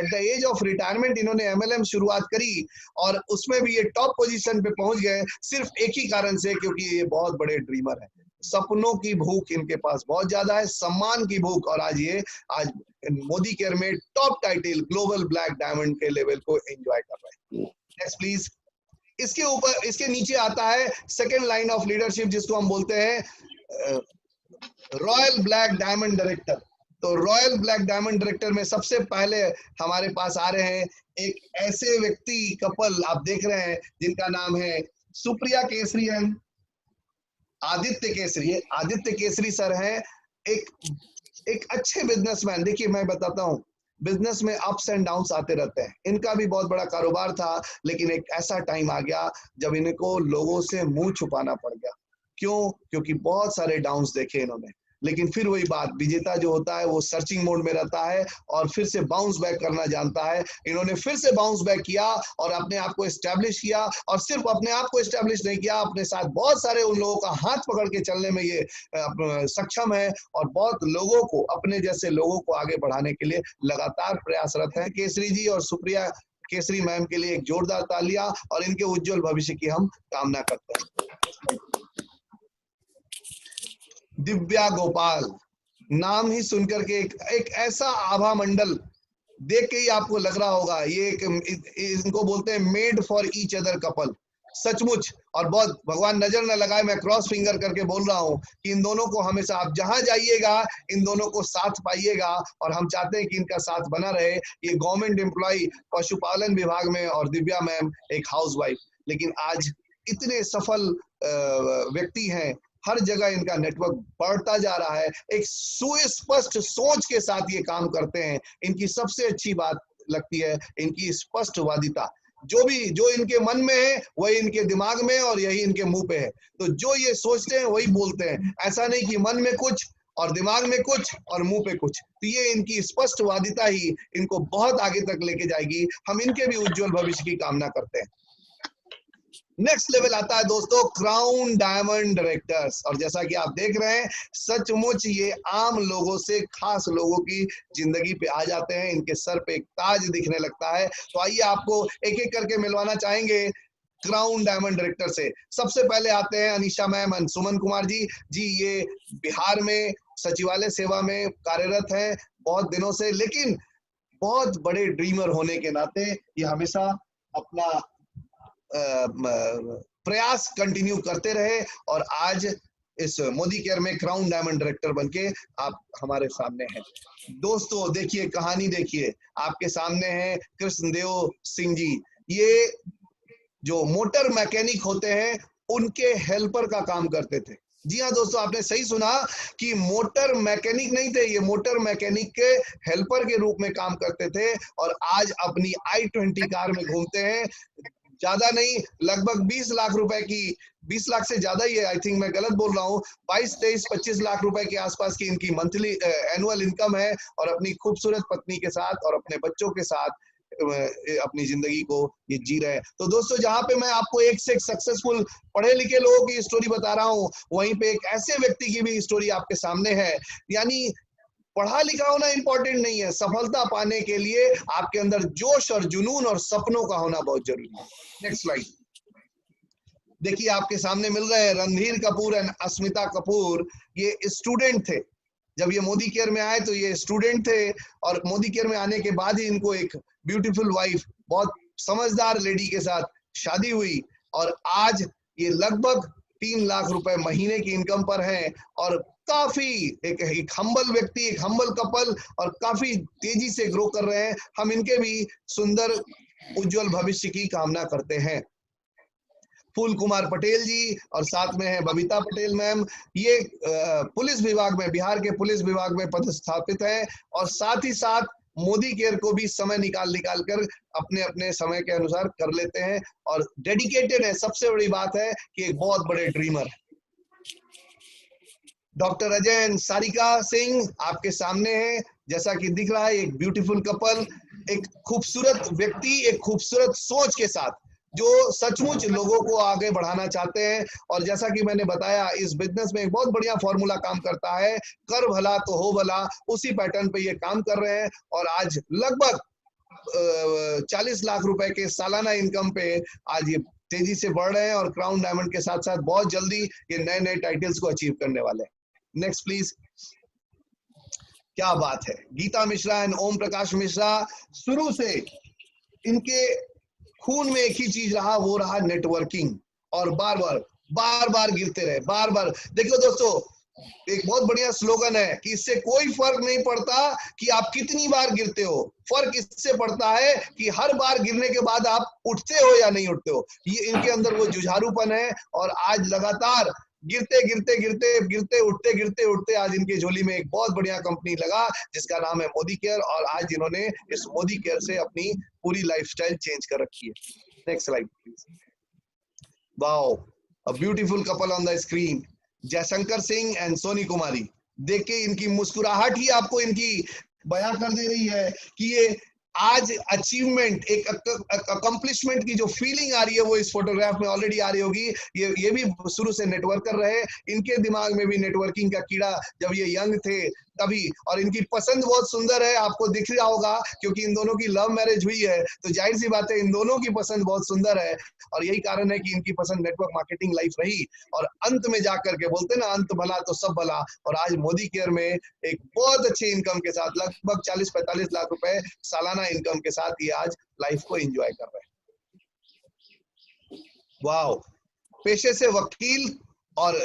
the age of retirement इन्होंने एमएलएम शुरुआत करी और उसमें भी ये टॉप पोजीशन पे पहुंच गए, सिर्फ एक ही कारण से, क्योंकि ये बहुत बड़े ड्रीमर हैं। सपनों की भूख इनके पास बहुत ज्यादा है, सम्मान की भूख, और आज मोदी केयर में top title global black diamond के लेवल को एंजॉय कर रहे हैं। Next please. इसके ऊपर, इसके नीचे आता है सेकेंड लाइन ऑफ लीडरशिप, जिसको हम बोलते हैं रॉयल ब्लैक डायमंड डायरेक्टर। तो रॉयल ब्लैक डायमंड डायरेक्टर में सबसे पहले हमारे पास आ रहे हैं एक ऐसे व्यक्ति, कपल आप देख रहे हैं, जिनका नाम है सुप्रिया केसरी एंड आदित्य केसरी। आदित्य केसरी सर हैं एक अच्छे बिजनेसमैन। देखिए मैं बताता हूँ, बिजनेस में अप्स एंड डाउन्स आते रहते हैं। इनका भी बहुत बड़ा कारोबार था, लेकिन एक ऐसा टाइम आ गया जब इनको लोगों से मुंह छुपाना पड़ गया। क्यों? क्योंकि बहुत सारे डाउन्स देखे इन्होंने, लेकिन फिर वही बात, विजेता जो होता है वो सर्चिंग मोड में रहता है और फिर से बाउंस बैक करना जानता है। इन्होंने फिर से बाउंस बैक किया और अपने आप को एस्टेब्लिश किया, और सिर्फ अपने आप को एस्टेब्लिश नहीं किया, अपने साथ बहुत सारे उन लोगों का हाथ पकड़ के चलने में ये सक्षम है और बहुत लोगों को, अपने जैसे लोगों को आगे बढ़ाने के लिए लगातार प्रयासरत है। केसरी जी और सुप्रिया केसरी मैम के लिए एक जोरदार तालियां और इनके उज्जवल भविष्य की हम कामना करते हैं। दिव्या गोपाल, नाम ही सुनकर के एक ऐसा आभा मंडल देख के ही आपको लग रहा होगा ये इनको बोलते हैं made for each other couple. सचमुच, और बहुत भगवान नजर न लगाए, मैं क्रॉस फिंगर करके बोल रहा हूँ कि इन दोनों को हमेशा, आप जहां जाइएगा इन दोनों को साथ पाइएगा, और हम चाहते हैं कि इनका साथ बना रहे। ये गवर्नमेंट एम्प्लॉय पशुपालन विभाग में और दिव्या मैम एक हाउसवाइफ, लेकिन आज इतने सफल व्यक्ति हैं, हर जगह इनका नेटवर्क बढ़ता जा रहा है, एक सुस्पष्ट सोच के साथ ये काम करते हैं। इनकी सबसे अच्छी बात लगती है इनकी स्पष्टवादिता, जो इनके मन में है वही इनके दिमाग में और यही इनके मुंह पे है। तो जो ये सोचते हैं वही बोलते हैं, ऐसा नहीं कि मन में कुछ और दिमाग में कुछ और मुंह पे कुछ। तो ये इनकी स्पष्टवादिता ही इनको बहुत आगे तक लेके जाएगी। हम इनके भी उज्जवल भविष्य की कामना करते हैं। नेक्स्ट लेवल आता है दोस्तों क्राउन डायमंड डायरेक्टर्स, और जैसा कि आप देख रहे हैं सचमुच ये आम लोगों से खास लोगों की जिंदगी पे आ जाते हैं, इनके सर पे एक ताज दिखने लगता है। तो आइए आपको एक एक करके मिलवाना चाहेंगे क्राउन डायमंड डायरेक्टर से। सबसे पहले आते हैं अनीशा मैम एंड सुमन कुमार जी। ये बिहार में सचिवालय सेवा में कार्यरत है बहुत दिनों से, लेकिन बहुत बड़े ड्रीमर होने के नाते ये हमेशा अपना प्रयास कंटिन्यू करते रहे और आज इस मोदी केयर में क्राउन डायमंड डायरेक्टर बनके आप हमारे सामने हैं। दोस्तों देखिए, कहानी देखिए, आपके सामने है कृष्णदेव सिंह जी। ये जो मोटर मैकेनिक होते हैं उनके हेल्पर का काम करते थे। जी हाँ दोस्तों, आपने सही सुना कि मोटर मैकेनिक नहीं थे, ये मोटर मैकेनिक के हेल्पर के रूप में काम करते थे और आज अपनी i20 कार में घूमते हैं। ज्यादा नहीं, लगभग 20 लाख रुपए की, 20 लाख से ज्यादा ही है, आई थिंक मैं गलत बोल रहा हूँ, 22, 23, 25 लाख रुपए के आसपास की इनकी मंथली एनुअल इनकम है और अपनी खूबसूरत पत्नी के साथ और अपने बच्चों के साथ अपनी जिंदगी को ये जी रहे हैं। तो दोस्तों, जहां पे मैं आपको एक से एक सक्सेसफुल पढ़े लिखे लोगों की स्टोरी बता रहा हूँ, वहीं पे एक ऐसे व्यक्ति की भी स्टोरी आपके सामने है। यानी पढ़ा लिखा होना इंपॉर्टेंट नहीं है, सफलता पाने के लिए आपके अंदर जोश और जुनून और सपनों का होना बहुत जरूरी है। नेक्स्ट स्लाइड देखिए, आपके सामने मिल रहे हैं रणधीर कपूर एंड अस्मिता कपूर। ये स्टूडेंट थे, जब ये मोदी केयर में आए तो ये स्टूडेंट थे और मोदी केयर में आने के बाद ही इनको एक ब्यूटीफुल वाइफ, बहुत समझदार लेडी के साथ शादी हुई और आज ये लगभग 3 लाख रुपए महीने की इनकम पर हैं और काफी एक हम्बल व्यक्ति, एक हम्बल कपल और काफी तेजी से ग्रो कर रहे हैं। हम इनके भी सुंदर उज्जवल भविष्य की कामना करते हैं। फूल कुमार पटेल जी और साथ में है बबीता पटेल मैम। ये पुलिस विभाग में, बिहार के पुलिस विभाग में पदस्थापित है और साथ ही साथ मोदी केयर को भी समय निकाल कर अपने अपने समय के अनुसार कर लेते हैं और डेडिकेटेड है। सबसे बड़ी बात है कि एक बहुत बड़े ड्रीमर है। डॉक्टर अजय एंड सारिका सिंह आपके सामने है, जैसा कि दिख रहा है एक ब्यूटीफुल कपल, एक खूबसूरत व्यक्ति, एक खूबसूरत सोच के साथ जो सचमुच लोगों को आगे बढ़ाना चाहते हैं। और जैसा कि मैंने बताया, इस बिजनेस में एक बहुत बढ़िया फॉर्मूला काम करता है, कर भला तो हो भला, उसी पैटर्न पे ये काम कर रहे हैं। और आज लगभग 40 लाख रुपए के सालाना इनकम पे आज ये तेजी से बढ़ रहे हैं और क्राउन डायमंड के साथ साथ बहुत जल्दी ये नए नए टाइटल्स को अचीव करने वाले हैं। Next please. क्या बात है, गीता मिश्रा एंड ओम प्रकाश मिश्रा, शुरू से इनके खून में एक ही चीज रहा, वो रहा नेटवर्किंग। और बार बार गिरते रहे, बार बार। देखो दोस्तों, एक बहुत बढ़िया स्लोगन है कि इससे कोई फर्क नहीं पड़ता कि आप कितनी बार गिरते हो, फर्क इससे पड़ता है कि हर बार गिरने के बाद आप उठते हो या नहीं उठते हो। ये इनके अंदर वो जुझारूपन है। और आज लगातार गिरते उठते आज इनके झोली में एक बहुत बढ़िया कंपनी लगा जिसका नाम है मोदी केयर। और आज इन्होंने इस मोदी केयर से अपनी पूरी लाइफस्टाइल चेंज कर रखी है। Next slide please. Wow, a beautiful couple on the screen, Jaishankar Singh and Soni Kumari. देख के इनकी मुस्कुराहट ही आपको इनकी बयां कर दे रही है कि ये आज अचीवमेंट, एक अकम्प्लिशमेंट की जो फीलिंग आ रही है वो इस फोटोग्राफ में ऑलरेडी आ रही होगी। ये भी शुरू से नेटवर्क कर रहे हैं, इनके दिमाग में भी नेटवर्किंग का कीड़ा जब ये यंग थे तभी। और इनकी पसंद बहुत सुंदर है, आपको दिख रहा होगा, क्योंकि इन दोनों की लव मैरिज हुई है, तो जाहिर सी बात है इन दोनों की पसंद बहुत सुंदर है। और यही कारण है कि इनकी पसंद नेटवर्क मार्केटिंग लाइफ रही। और अंत में जाकर के बोलते ना, अंत भला तो सब भला। और आज मोदी केयर में एक बहुत अच्छे इनकम के साथ, लगभग 40-45 लाख रुपए सालाना इनकम के साथ ये आज लाइफ को एंजॉय कर रहे हैं। वाओ, पेशे से वकील और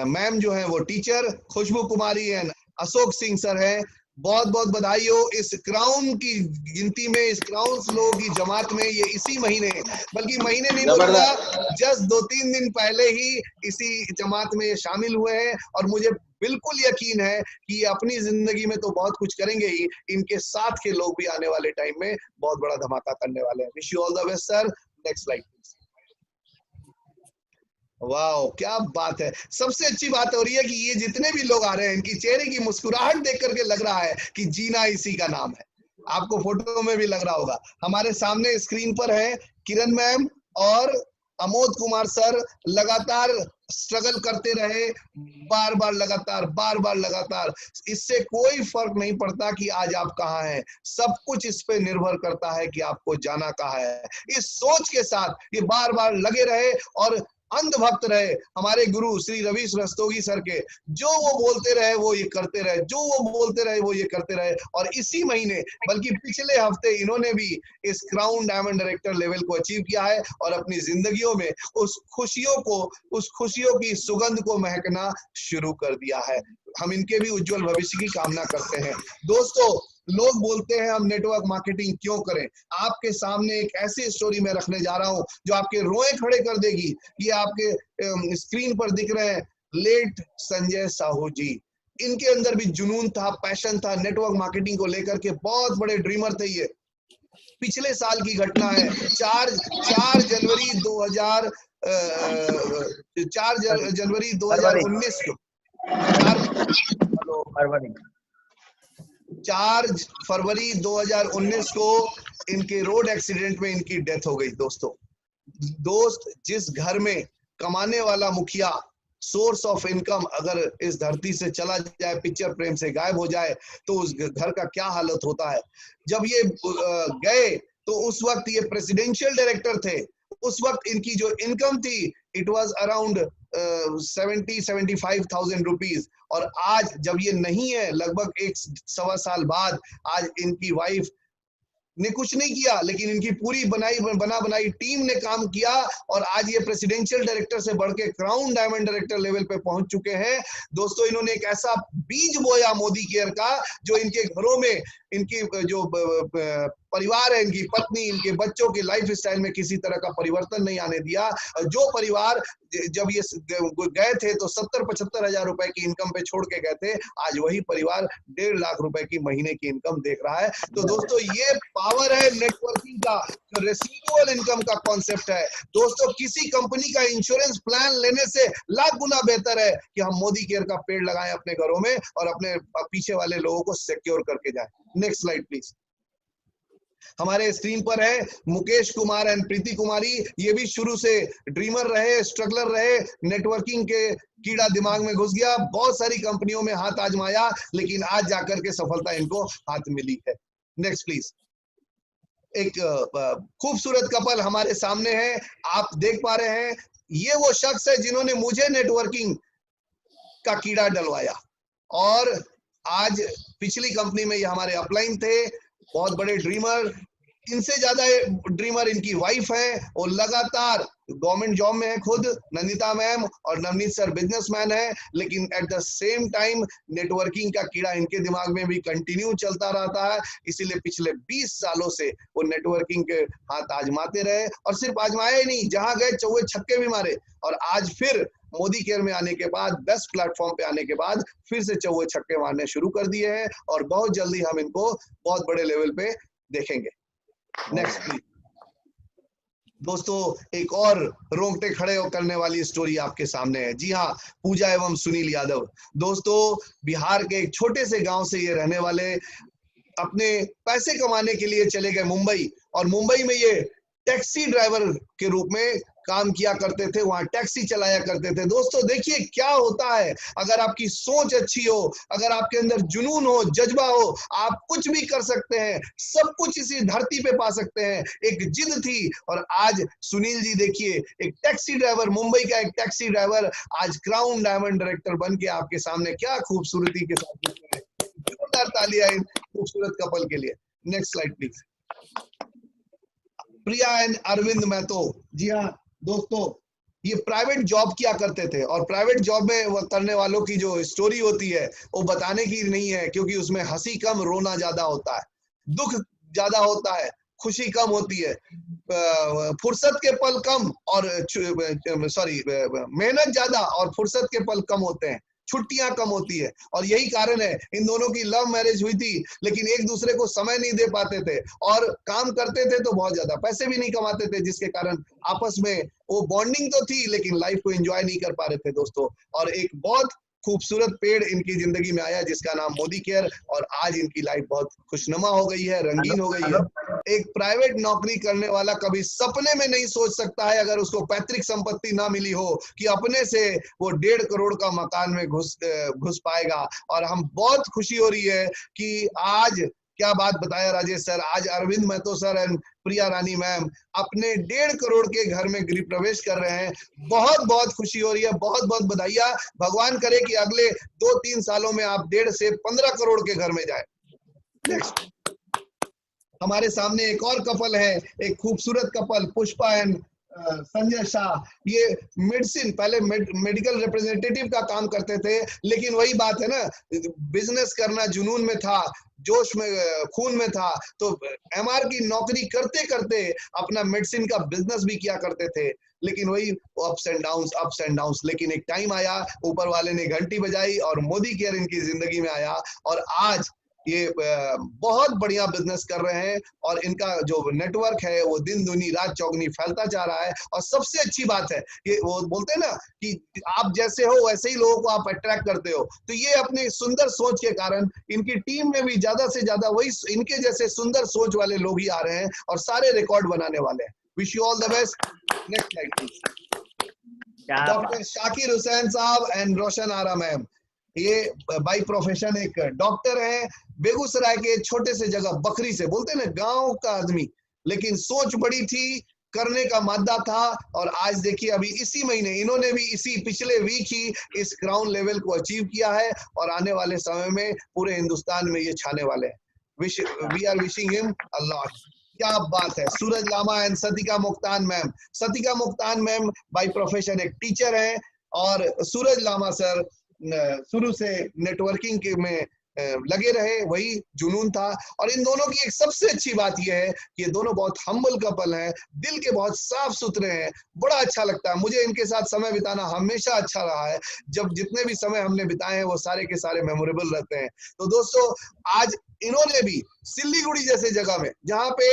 मैम जो है वो teacher, Khushboo Kumari and Ashok Singh sir है। बहुत बहुत बधाई हो। इस क्राउन की गिनती में, इस क्राउन लोगों की जमात में ये इसी महीने, बल्कि महीने नहीं बोलूंगा, जस्ट 2-3 दिन पहले ही इसी जमात में ये शामिल हुए हैं। और मुझे बिल्कुल यकीन है कि ये अपनी जिंदगी में तो बहुत कुछ करेंगे ही, इनके साथ के लोग भी आने वाले टाइम में बहुत बड़ा धमाका करने वाले हैं। Wish you all the best sir. Next slide please. वाह, क्या बात है। सबसे अच्छी बात हो रही है कि ये जितने भी लोग आ रहे हैं, इनकी चेहरे की मुस्कुराहट देख करके लग रहा है कि जीना इसी का नाम है। आपको फोटो में भी लग रहा होगा। हमारे सामने स्क्रीन पर है किरण मैम और अमोद कुमार सर। लगातार स्ट्रगल करते रहे, बार बार लगातार। इससे कोई फर्क नहीं पड़ता कि आज आप कहाँ हैं, सब कुछ इस पे निर्भर करता है कि आपको जाना कहाँ है। इस सोच के साथ ये बार बार लगे रहे और अंधभक्त रहे हमारे गुरु श्री रवि रस्तोगी सर के। जो वो बोलते रहे वो ये करते रहे, जो वो बोलते रहे वो ये करते रहे। और इसी महीने, बल्कि पिछले हफ्ते, इन्होंने भी इस क्राउन डायमंड डायरेक्टर लेवल को अचीव किया है और अपनी जिंदगियों में उस खुशियों की सुगंध को महकना शुरू कर दिया है। हम इनके भी उज्जवल भविष्य की कामना करते हैं। दोस्तों, लोग बोलते हैं हम नेटवर्क मार्केटिंग क्यों करें। आपके सामने एक ऐसी स्टोरी मैं रखने जा रहा हूं जो आपके रोए खड़े कर देगी। ये आपके स्क्रीन पर दिख रहे हैं लेट संजय साहू जी। इनके अंदर भी जुनून था, पैशन था, नेटवर्क मार्केटिंग को लेकर के बहुत बड़े ड्रीमर थे ये। पिछले साल की घटना है, 4 जनवरी 2019 को, 4 फरवरी 2019 को इनके रोड एक्सीडेंट में इनकी डेथ हो गई। दोस्त, जिस घर में कमाने वाला मुखिया, सोर्स ऑफ इनकम अगर इस धरती से चला जाए, पिक्चर फ्रेम से गायब हो जाए, तो उस घर का क्या हालत होता है। जब ये गए तो उस वक्त ये प्रेसिडेंशियल डायरेक्टर थे। उस वक्त इनकी जो इनकम थी, इट वाज अराउंड 70-75,000 रुपीज। और आज जब ये नहीं है, लगभग 1-1.25 साल बाद, आज इनकी वाइफ ने कुछ नहीं किया, लेकिन इनकी पूरी बनाई टीम ने काम किया और आज ये प्रेसिडेंशियल डायरेक्टर से बढ़ के क्राउन डायमंड डायरेक्टर लेवल पे पहुंच चुके हैं। दोस्तों, इन्होंने एक ऐसा बीज बोया मोदी केयर का, जो इनके घरों में इनकी जो परिवार है, इनकी पत्नी, इनके बच्चों के लाइफ स्टाइल में किसी तरह का परिवर्तन नहीं आने दिया। जो परिवार जब ये गए थे तो 70-75 हजार रुपए की इनकम पे छोड़ के गए थे, आज वही परिवार 1.5 लाख रुपए की महीने की इनकम देख रहा है। तो दोस्तों ये पावर है नेटवर्किंग का, जो रेसिडुअल इनकम का कॉन्सेप्ट है। दोस्तों किसी कंपनी का इंश्योरेंस प्लान लेने से लाख गुना बेहतर है कि हम मोदी केयर का पेड़ लगाएं अपने घरों में और अपने पीछे वाले लोगों को सिक्योर करके जाएं। Next slide please. हमारे स्क्रीन पर है मुकेश कुमार एंड प्रीति कुमारी। ये भी शुरू से ड्रीमर रहे, स्ट्रगलर रहे, नेटवर्किंग के कीड़ा दिमाग में घुस गया, बहुत सारी कंपनियों में हाथ आजमाया, लेकिन आज जाकर के सफलता इनको हाथ मिली है। Next please. एक खूबसूरत कपल हमारे सामने है, आप देख पा रहे हैं। ये वो शख्स है जिन्होंने मुझे नेटवर्किंग का कीड़ा डलवाया और आज पिछली कंपनी में ये हमारे अपलाइन थे, बहुत बड़े ड्रीमर। इनसे ज्यादा ड्रीमर इनकी वाइफ है, वो लगातार गवर्नमेंट जॉब में है खुद, नंदिता मैम, और नवनीत सर बिजनेसमैन है, लेकिन at the same time networking का कीड़ा इनके दिमाग में भी कंटिन्यू चलता रहता है। इसीलिए पिछले 20 सालों से वो नेटवर्किंग के हाथ आजमाते रहे, और सिर्फ आजमाया ही नहीं, जहां गए चौवे छक्के भी मारे, और आज फिर मोदी केयर में आने के बाद, बेस्ट प्लेटफॉर्म पे आने के बाद फिर से चौवे छक्के मारने शुरू कर दिए हैं, और बहुत जल्दी हम इनको बहुत बड़े लेवल पे देखेंगे। Next please. दोस्तों एक और रोंगटे खड़े करने वाली स्टोरी आपके सामने है। जी हाँ, पूजा एवं सुनील यादव। दोस्तों बिहार के एक छोटे से गांव से ये रहने वाले अपने पैसे कमाने के लिए चले गए मुंबई, और मुंबई में ये टैक्सी ड्राइवर के रूप में काम किया करते थे, वहां टैक्सी चलाया करते थे। दोस्तों देखिए क्या होता है, अगर आपकी सोच अच्छी हो, अगर आपके अंदर जुनून हो, जज्बा हो, आप कुछ भी कर सकते हैं, सब कुछ इसी धरती पे पा सकते हैं। एक जिद थी, और आज सुनील जी देखिए, एक टैक्सी ड्राइवर, मुंबई का एक टैक्सी ड्राइवर आज क्राउन डायमंड डायरेक्टर बन के आपके सामने क्या खूबसूरती के साथ दिख रहे हैं। जोरदार तालियां इन खूबसूरत कपल के लिए। Next slide please. Priya and Arvind Mahato. जी हाँ दोस्तों, ये प्राइवेट जॉब किया करते थे, और प्राइवेट जॉब में वो करने वालों की जो स्टोरी होती है वो बताने की नहीं है, क्योंकि उसमें हंसी कम, रोना ज्यादा होता है, दुख ज्यादा होता है, खुशी कम होती है, फुर्सत के पल कम, और मेहनत ज्यादा और फुर्सत के पल कम होते हैं, छुट्टियां कम होती है। और यही कारण है, इन दोनों की लव मैरिज हुई थी, लेकिन एक दूसरे को समय नहीं दे पाते थे, और काम करते थे तो बहुत ज्यादा, पैसे भी नहीं कमाते थे, जिसके कारण आपस में वो बॉन्डिंग तो थी, लेकिन लाइफ को एंजॉय नहीं कर पा रहे थे दोस्तों। और एक बहुत खूबसूरत पेड़ इनकी जिंदगी में आया जिसका नाम मोदी केयर, और आज इनकी लाइफ बहुत खुशनुमा हो गई है, रंगीन हो गई है। एक प्राइवेट नौकरी करने वाला कभी सपने में नहीं सोच सकता है, अगर उसको पैतृक संपत्ति ना मिली हो, कि अपने से वो 1.5 करोड़ का मकान में घुस पाएगा। और हम बहुत खुशी हो रही है कि आज, क्या बात बताया राजेश सर, आज Arvind Mahato sir and Priya Rani ma'am अपने 1.5 करोड़ के घर में गृह प्रवेश कर रहे हैं। बहुत बहुत खुशी हो रही है, बहुत बहुत बधाइयां। भगवान करे कि अगले 2-3 सालों में आप 1.5 से 15 करोड़ के घर में जाए। नेक्स्ट। हमारे सामने एक और कपल है, एक खूबसूरत कपल, पुष्पा एंड संजय शाह। ये मेडिसिन, पहले मेडिकल रिप्रेजेंटेटिव का काम करते थे, लेकिन वही बात है ना, बिजनेस करना जुनून में था, जोश में, खून में था, तो एमआर की नौकरी करते करते अपना मेडिसिन का बिजनेस भी किया करते थे, लेकिन वही अप्स एंड डाउन्स। लेकिन एक टाइम आया, ऊपर वाले ने घंटी बजाई और मोदी केयर इनकी जिंदगी में आया, और आज ये बहुत बढ़िया बिजनेस कर रहे हैं, और इनका जो नेटवर्क है वो दिन दुनी रात चौगनी फैलता जा रहा है। और सबसे अच्छी बात है, ये वो बोलते हैं ना कि आप जैसे हो वैसे ही लोगों को आप अट्रैक्ट करते हो, तो ये अपनी सुंदर सोच के कारण इनकी टीम में भी ज्यादा से ज्यादा वही इनके जैसे सुंदर सोच वाले लोग ही आ रहे हैं, और सारे रिकॉर्ड बनाने वाले हैं। Wish you all the best. Next slide please. Doctor Shakir Hussain साहब एंड रोशन आरा मैम, ये बाई प्रोफेशन एक डॉक्टर है, बेगूसराय के छोटे से जगह बकरी से, बोलते हैं ना गांव का आदमी, लेकिन सोच बड़ी थी, करने का मादा था, और आज देखिए अभी इसी महीने इन्होंने भी इसी पिछले वीक ही इस क्राउन लेवल को अचीव किया है, और आने वाले समय में पूरे हिंदुस्तान में ये छाने वाले हैं। We are wishing him a lot. क्या बात है। Suraj Lama and Satika Muktan ma'am. Satika Muktan ma'am by profession एक टीचर है, और सूरज लामा सर शुरू से नेटवर्किंग में लगे रहे, वही जुनून था। और इन दोनों की एक सबसे अच्छी बात यह है कि ये दोनों बहुत हम्बल कपल हैं, दिल के बहुत साफ सुथरे हैं, बड़ा अच्छा लगता है मुझे इनके साथ समय बिताना, हमेशा अच्छा रहा है। जब जितने भी समय हमने बिताए हैं वो सारे के सारे मेमोरेबल रहते हैं। तो दोस्तों आज इन्होंने भी सिल्लीगुड़ी जैसे जगह में, जहां पे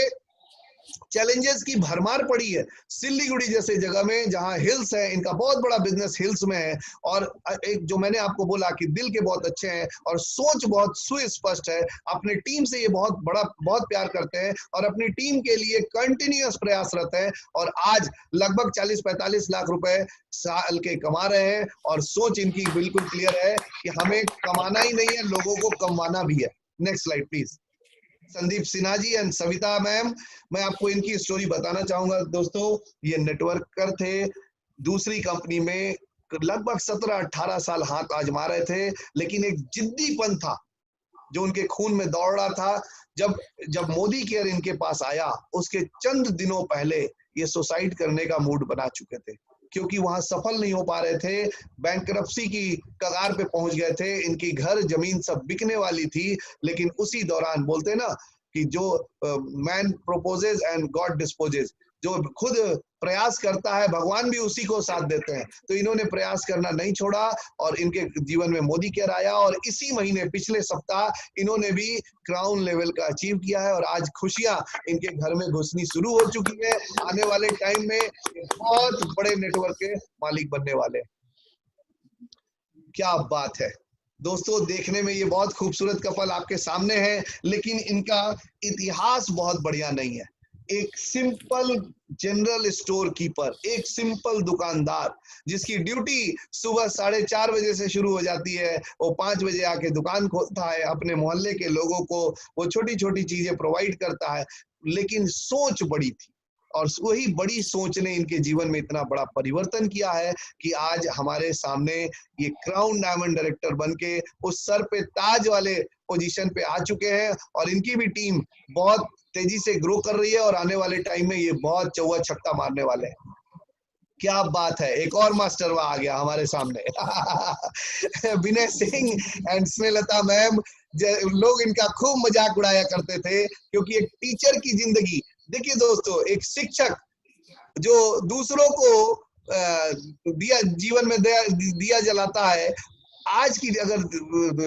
चैलेंजेस की भरमार पड़ी है, सिल्लीगुड़ी जैसे जगह में जहां हिल्स है, इनका बहुत बड़ा बिजनेस हिल्स में है। और एक जो मैंने आपको बोला कि दिल के बहुत अच्छे हैं और सोच बहुत सुस्पष्ट है, अपने टीम से ये बहुत प्यार करते हैं और अपनी टीम के लिए कंटिन्यूअस प्रयासरत है। और आज लगभग 40-45 लाख रुपए साल के कमा रहे हैं और सोच इनकी बिल्कुल क्लियर है कि हमें कमाना ही नहीं है, लोगों को कमाना भी है। Next slide please. Sandeep Sinha ji and Savita ma'am, मैं आपको इनकी स्टोरी बताना चाहूंगा दोस्तों। ये नेटवर्कर थे, दूसरी कंपनी में लगभग 17-18 साल हाथ आजमा रहे थे, लेकिन एक जिद्दीपन था जो उनके खून में दौड़ रहा था। जब मोदी केयर इनके पास आया, उसके चंद दिनों पहले ये सुसाइड करने का मूड बना चुके थे, क्योंकि वहां सफल नहीं हो पा रहे थे, बैंकरप्सी की कगार पे पहुंच गए थे, इनकी घर जमीन सब बिकने वाली थी। लेकिन उसी दौरान बोलते हैं ना कि जो man proposes and God disposes, जो खुद प्रयास करता है भगवान भी उसी को साथ देते हैं। तो इन्होंने प्रयास करना नहीं छोड़ा और इनके जीवन में मोदी केयर आया और इसी महीने पिछले सप्ताह इन्होंने भी क्राउन लेवल का अचीव किया है और आज खुशियां इनके घर में घुसनी शुरू हो चुकी है। आने वाले टाइम में बहुत बड़े नेटवर्क के मालिक बनने वाले। क्या बात है दोस्तों, देखने में ये बहुत खूबसूरत कपल आपके सामने है, लेकिन इनका इतिहास बहुत बढ़िया नहीं है। एक सिंपल जनरल स्टोर कीपर, एक सिंपल दुकानदार जिसकी ड्यूटी सुबह 4:30 बजे से शुरू हो जाती है, वो 5 बजे आके दुकान खोलता है, अपने मोहल्ले के लोगों को वो छोटी छोटी चीजें प्रोवाइड करता है। लेकिन सोच बड़ी थी और वही बड़ी सोच ने इनके जीवन में इतना बड़ा परिवर्तन किया है कि आज हमारे सामने ये क्राउन डायमंड डायरेक्टर बनके उस सर पे ताज वाले पोजीशन पे आ चुके हैं और इनकी भी टीम बहुत तेजी से ग्रो कर रही है और आने वाले टाइम में ये बहुत चौवा छक्का मारने वाले हैं। क्या बात है, एक और मास्टर वहां आ गया हमारे सामने विनय सिंह एंड स्नेहलता मैम। लोग इनका खूब मजाक उड़ाया करते थे क्योंकि एक टीचर की जिंदगी, देखिए दोस्तों, एक शिक्षक जो दूसरों को जीवन में दिया जलाता है, आज की अगर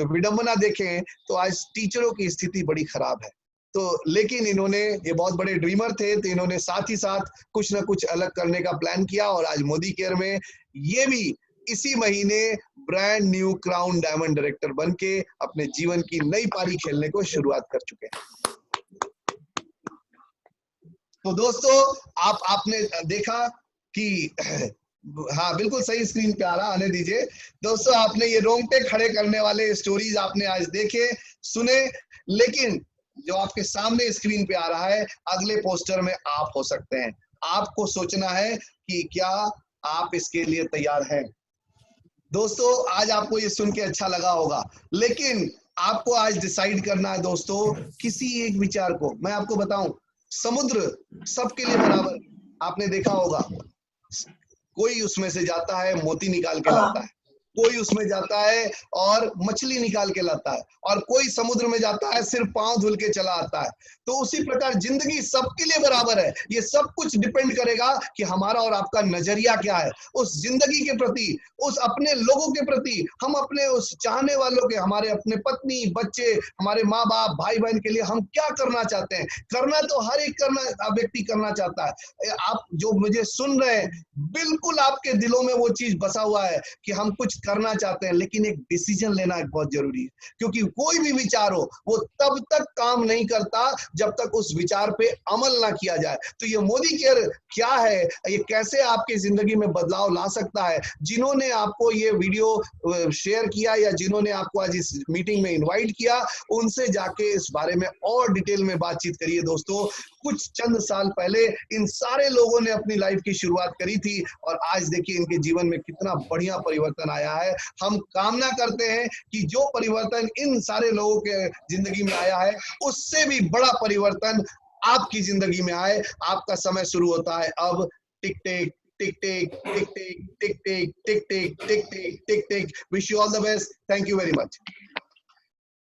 विडंबना देखें तो आज टीचरों की स्थिति बड़ी खराब है। तो लेकिन इन्होंने, ये बहुत बड़े ड्रीमर थे, तो इन्होंने साथ ही साथ कुछ ना कुछ अलग करने का प्लान किया और आज मोदी केयर में ये भी इसी महीने brand new crown diamond director बनके अपने जीवन की नई पारी खेलने को शुरुआत कर चुके हैं। तो दोस्तों आपने देखा कि हाँ बिल्कुल सही स्क्रीन पे आ रहा, आने दीजिए दोस्तों। आपने ये रोंगटे खड़े करने वाले स्टोरीज आपने आज देखे सुने, लेकिन जो आपके सामने स्क्रीन पे आ रहा है, अगले पोस्टर में आप हो सकते हैं। आपको सोचना है कि क्या आप इसके लिए तैयार हैं। दोस्तों आज आपको ये सुन के अच्छा लगा होगा, लेकिन आपको आज डिसाइड करना है दोस्तों किसी एक विचार को। मैं आपको बताऊं, समुद्र सबके लिए बराबर, आपने देखा होगा, कोई उसमें से जाता है मोती निकाल के लाता है, कोई उसमें जाता है और मछली निकाल के लाता है, और कोई समुद्र में जाता है सिर्फ पांव धुल के चला आता है। तो उसी प्रकार जिंदगी सबके लिए बराबर है। ये सब कुछ डिपेंड करेगा कि हमारा और आपका नजरिया क्या है उस जिंदगी के प्रति, उस अपने लोगों के प्रति। हम अपने उस चाहने वालों के, हमारे अपने पत्नी बच्चे, हमारे माँ बाप भाई बहन के लिए हम क्या करना चाहते हैं। करना तो हर एक व्यक्ति करना चाहता है। आप जो मुझे सुन रहे हैं, बिल्कुल आपके दिलों में वो चीज बसा हुआ है कि हम कुछ करना चाहते हैं, लेकिन एक डिसीजन लेना बहुत जरूरी है, क्योंकि कोई भी विचार हो वो तब तक काम नहीं करता जब तक उस विचार पे अमल ना किया जाए। तो ये मोदी केयर क्या है, ये कैसे आपकी जिंदगी में बदलाव ला सकता है, जिन्होंने आपको ये वीडियो शेयर किया या जिन्होंने आपको आज इस मीटिंग में इनवाइट किया, उनसे जाके इस बारे में और डिटेल में बातचीत करिए दोस्तों। कुछ चंद साल पहले इन सारे लोगों ने अपनी लाइफ की शुरुआत करी थी और आज देखिए इनके जीवन में कितना बढ़िया परिवर्तन आया है। हम कामना करते हैं कि जो परिवर्तन इन सारे लोगों के जिंदगी में आया है, उससे भी बड़ा परिवर्तन आपकी जिंदगी में आए। आपका समय शुरू होता है अब। Tick tick tick tick tick tick tick tick tick tick tick tick tick tick. Wish you all the best. Thank you very much.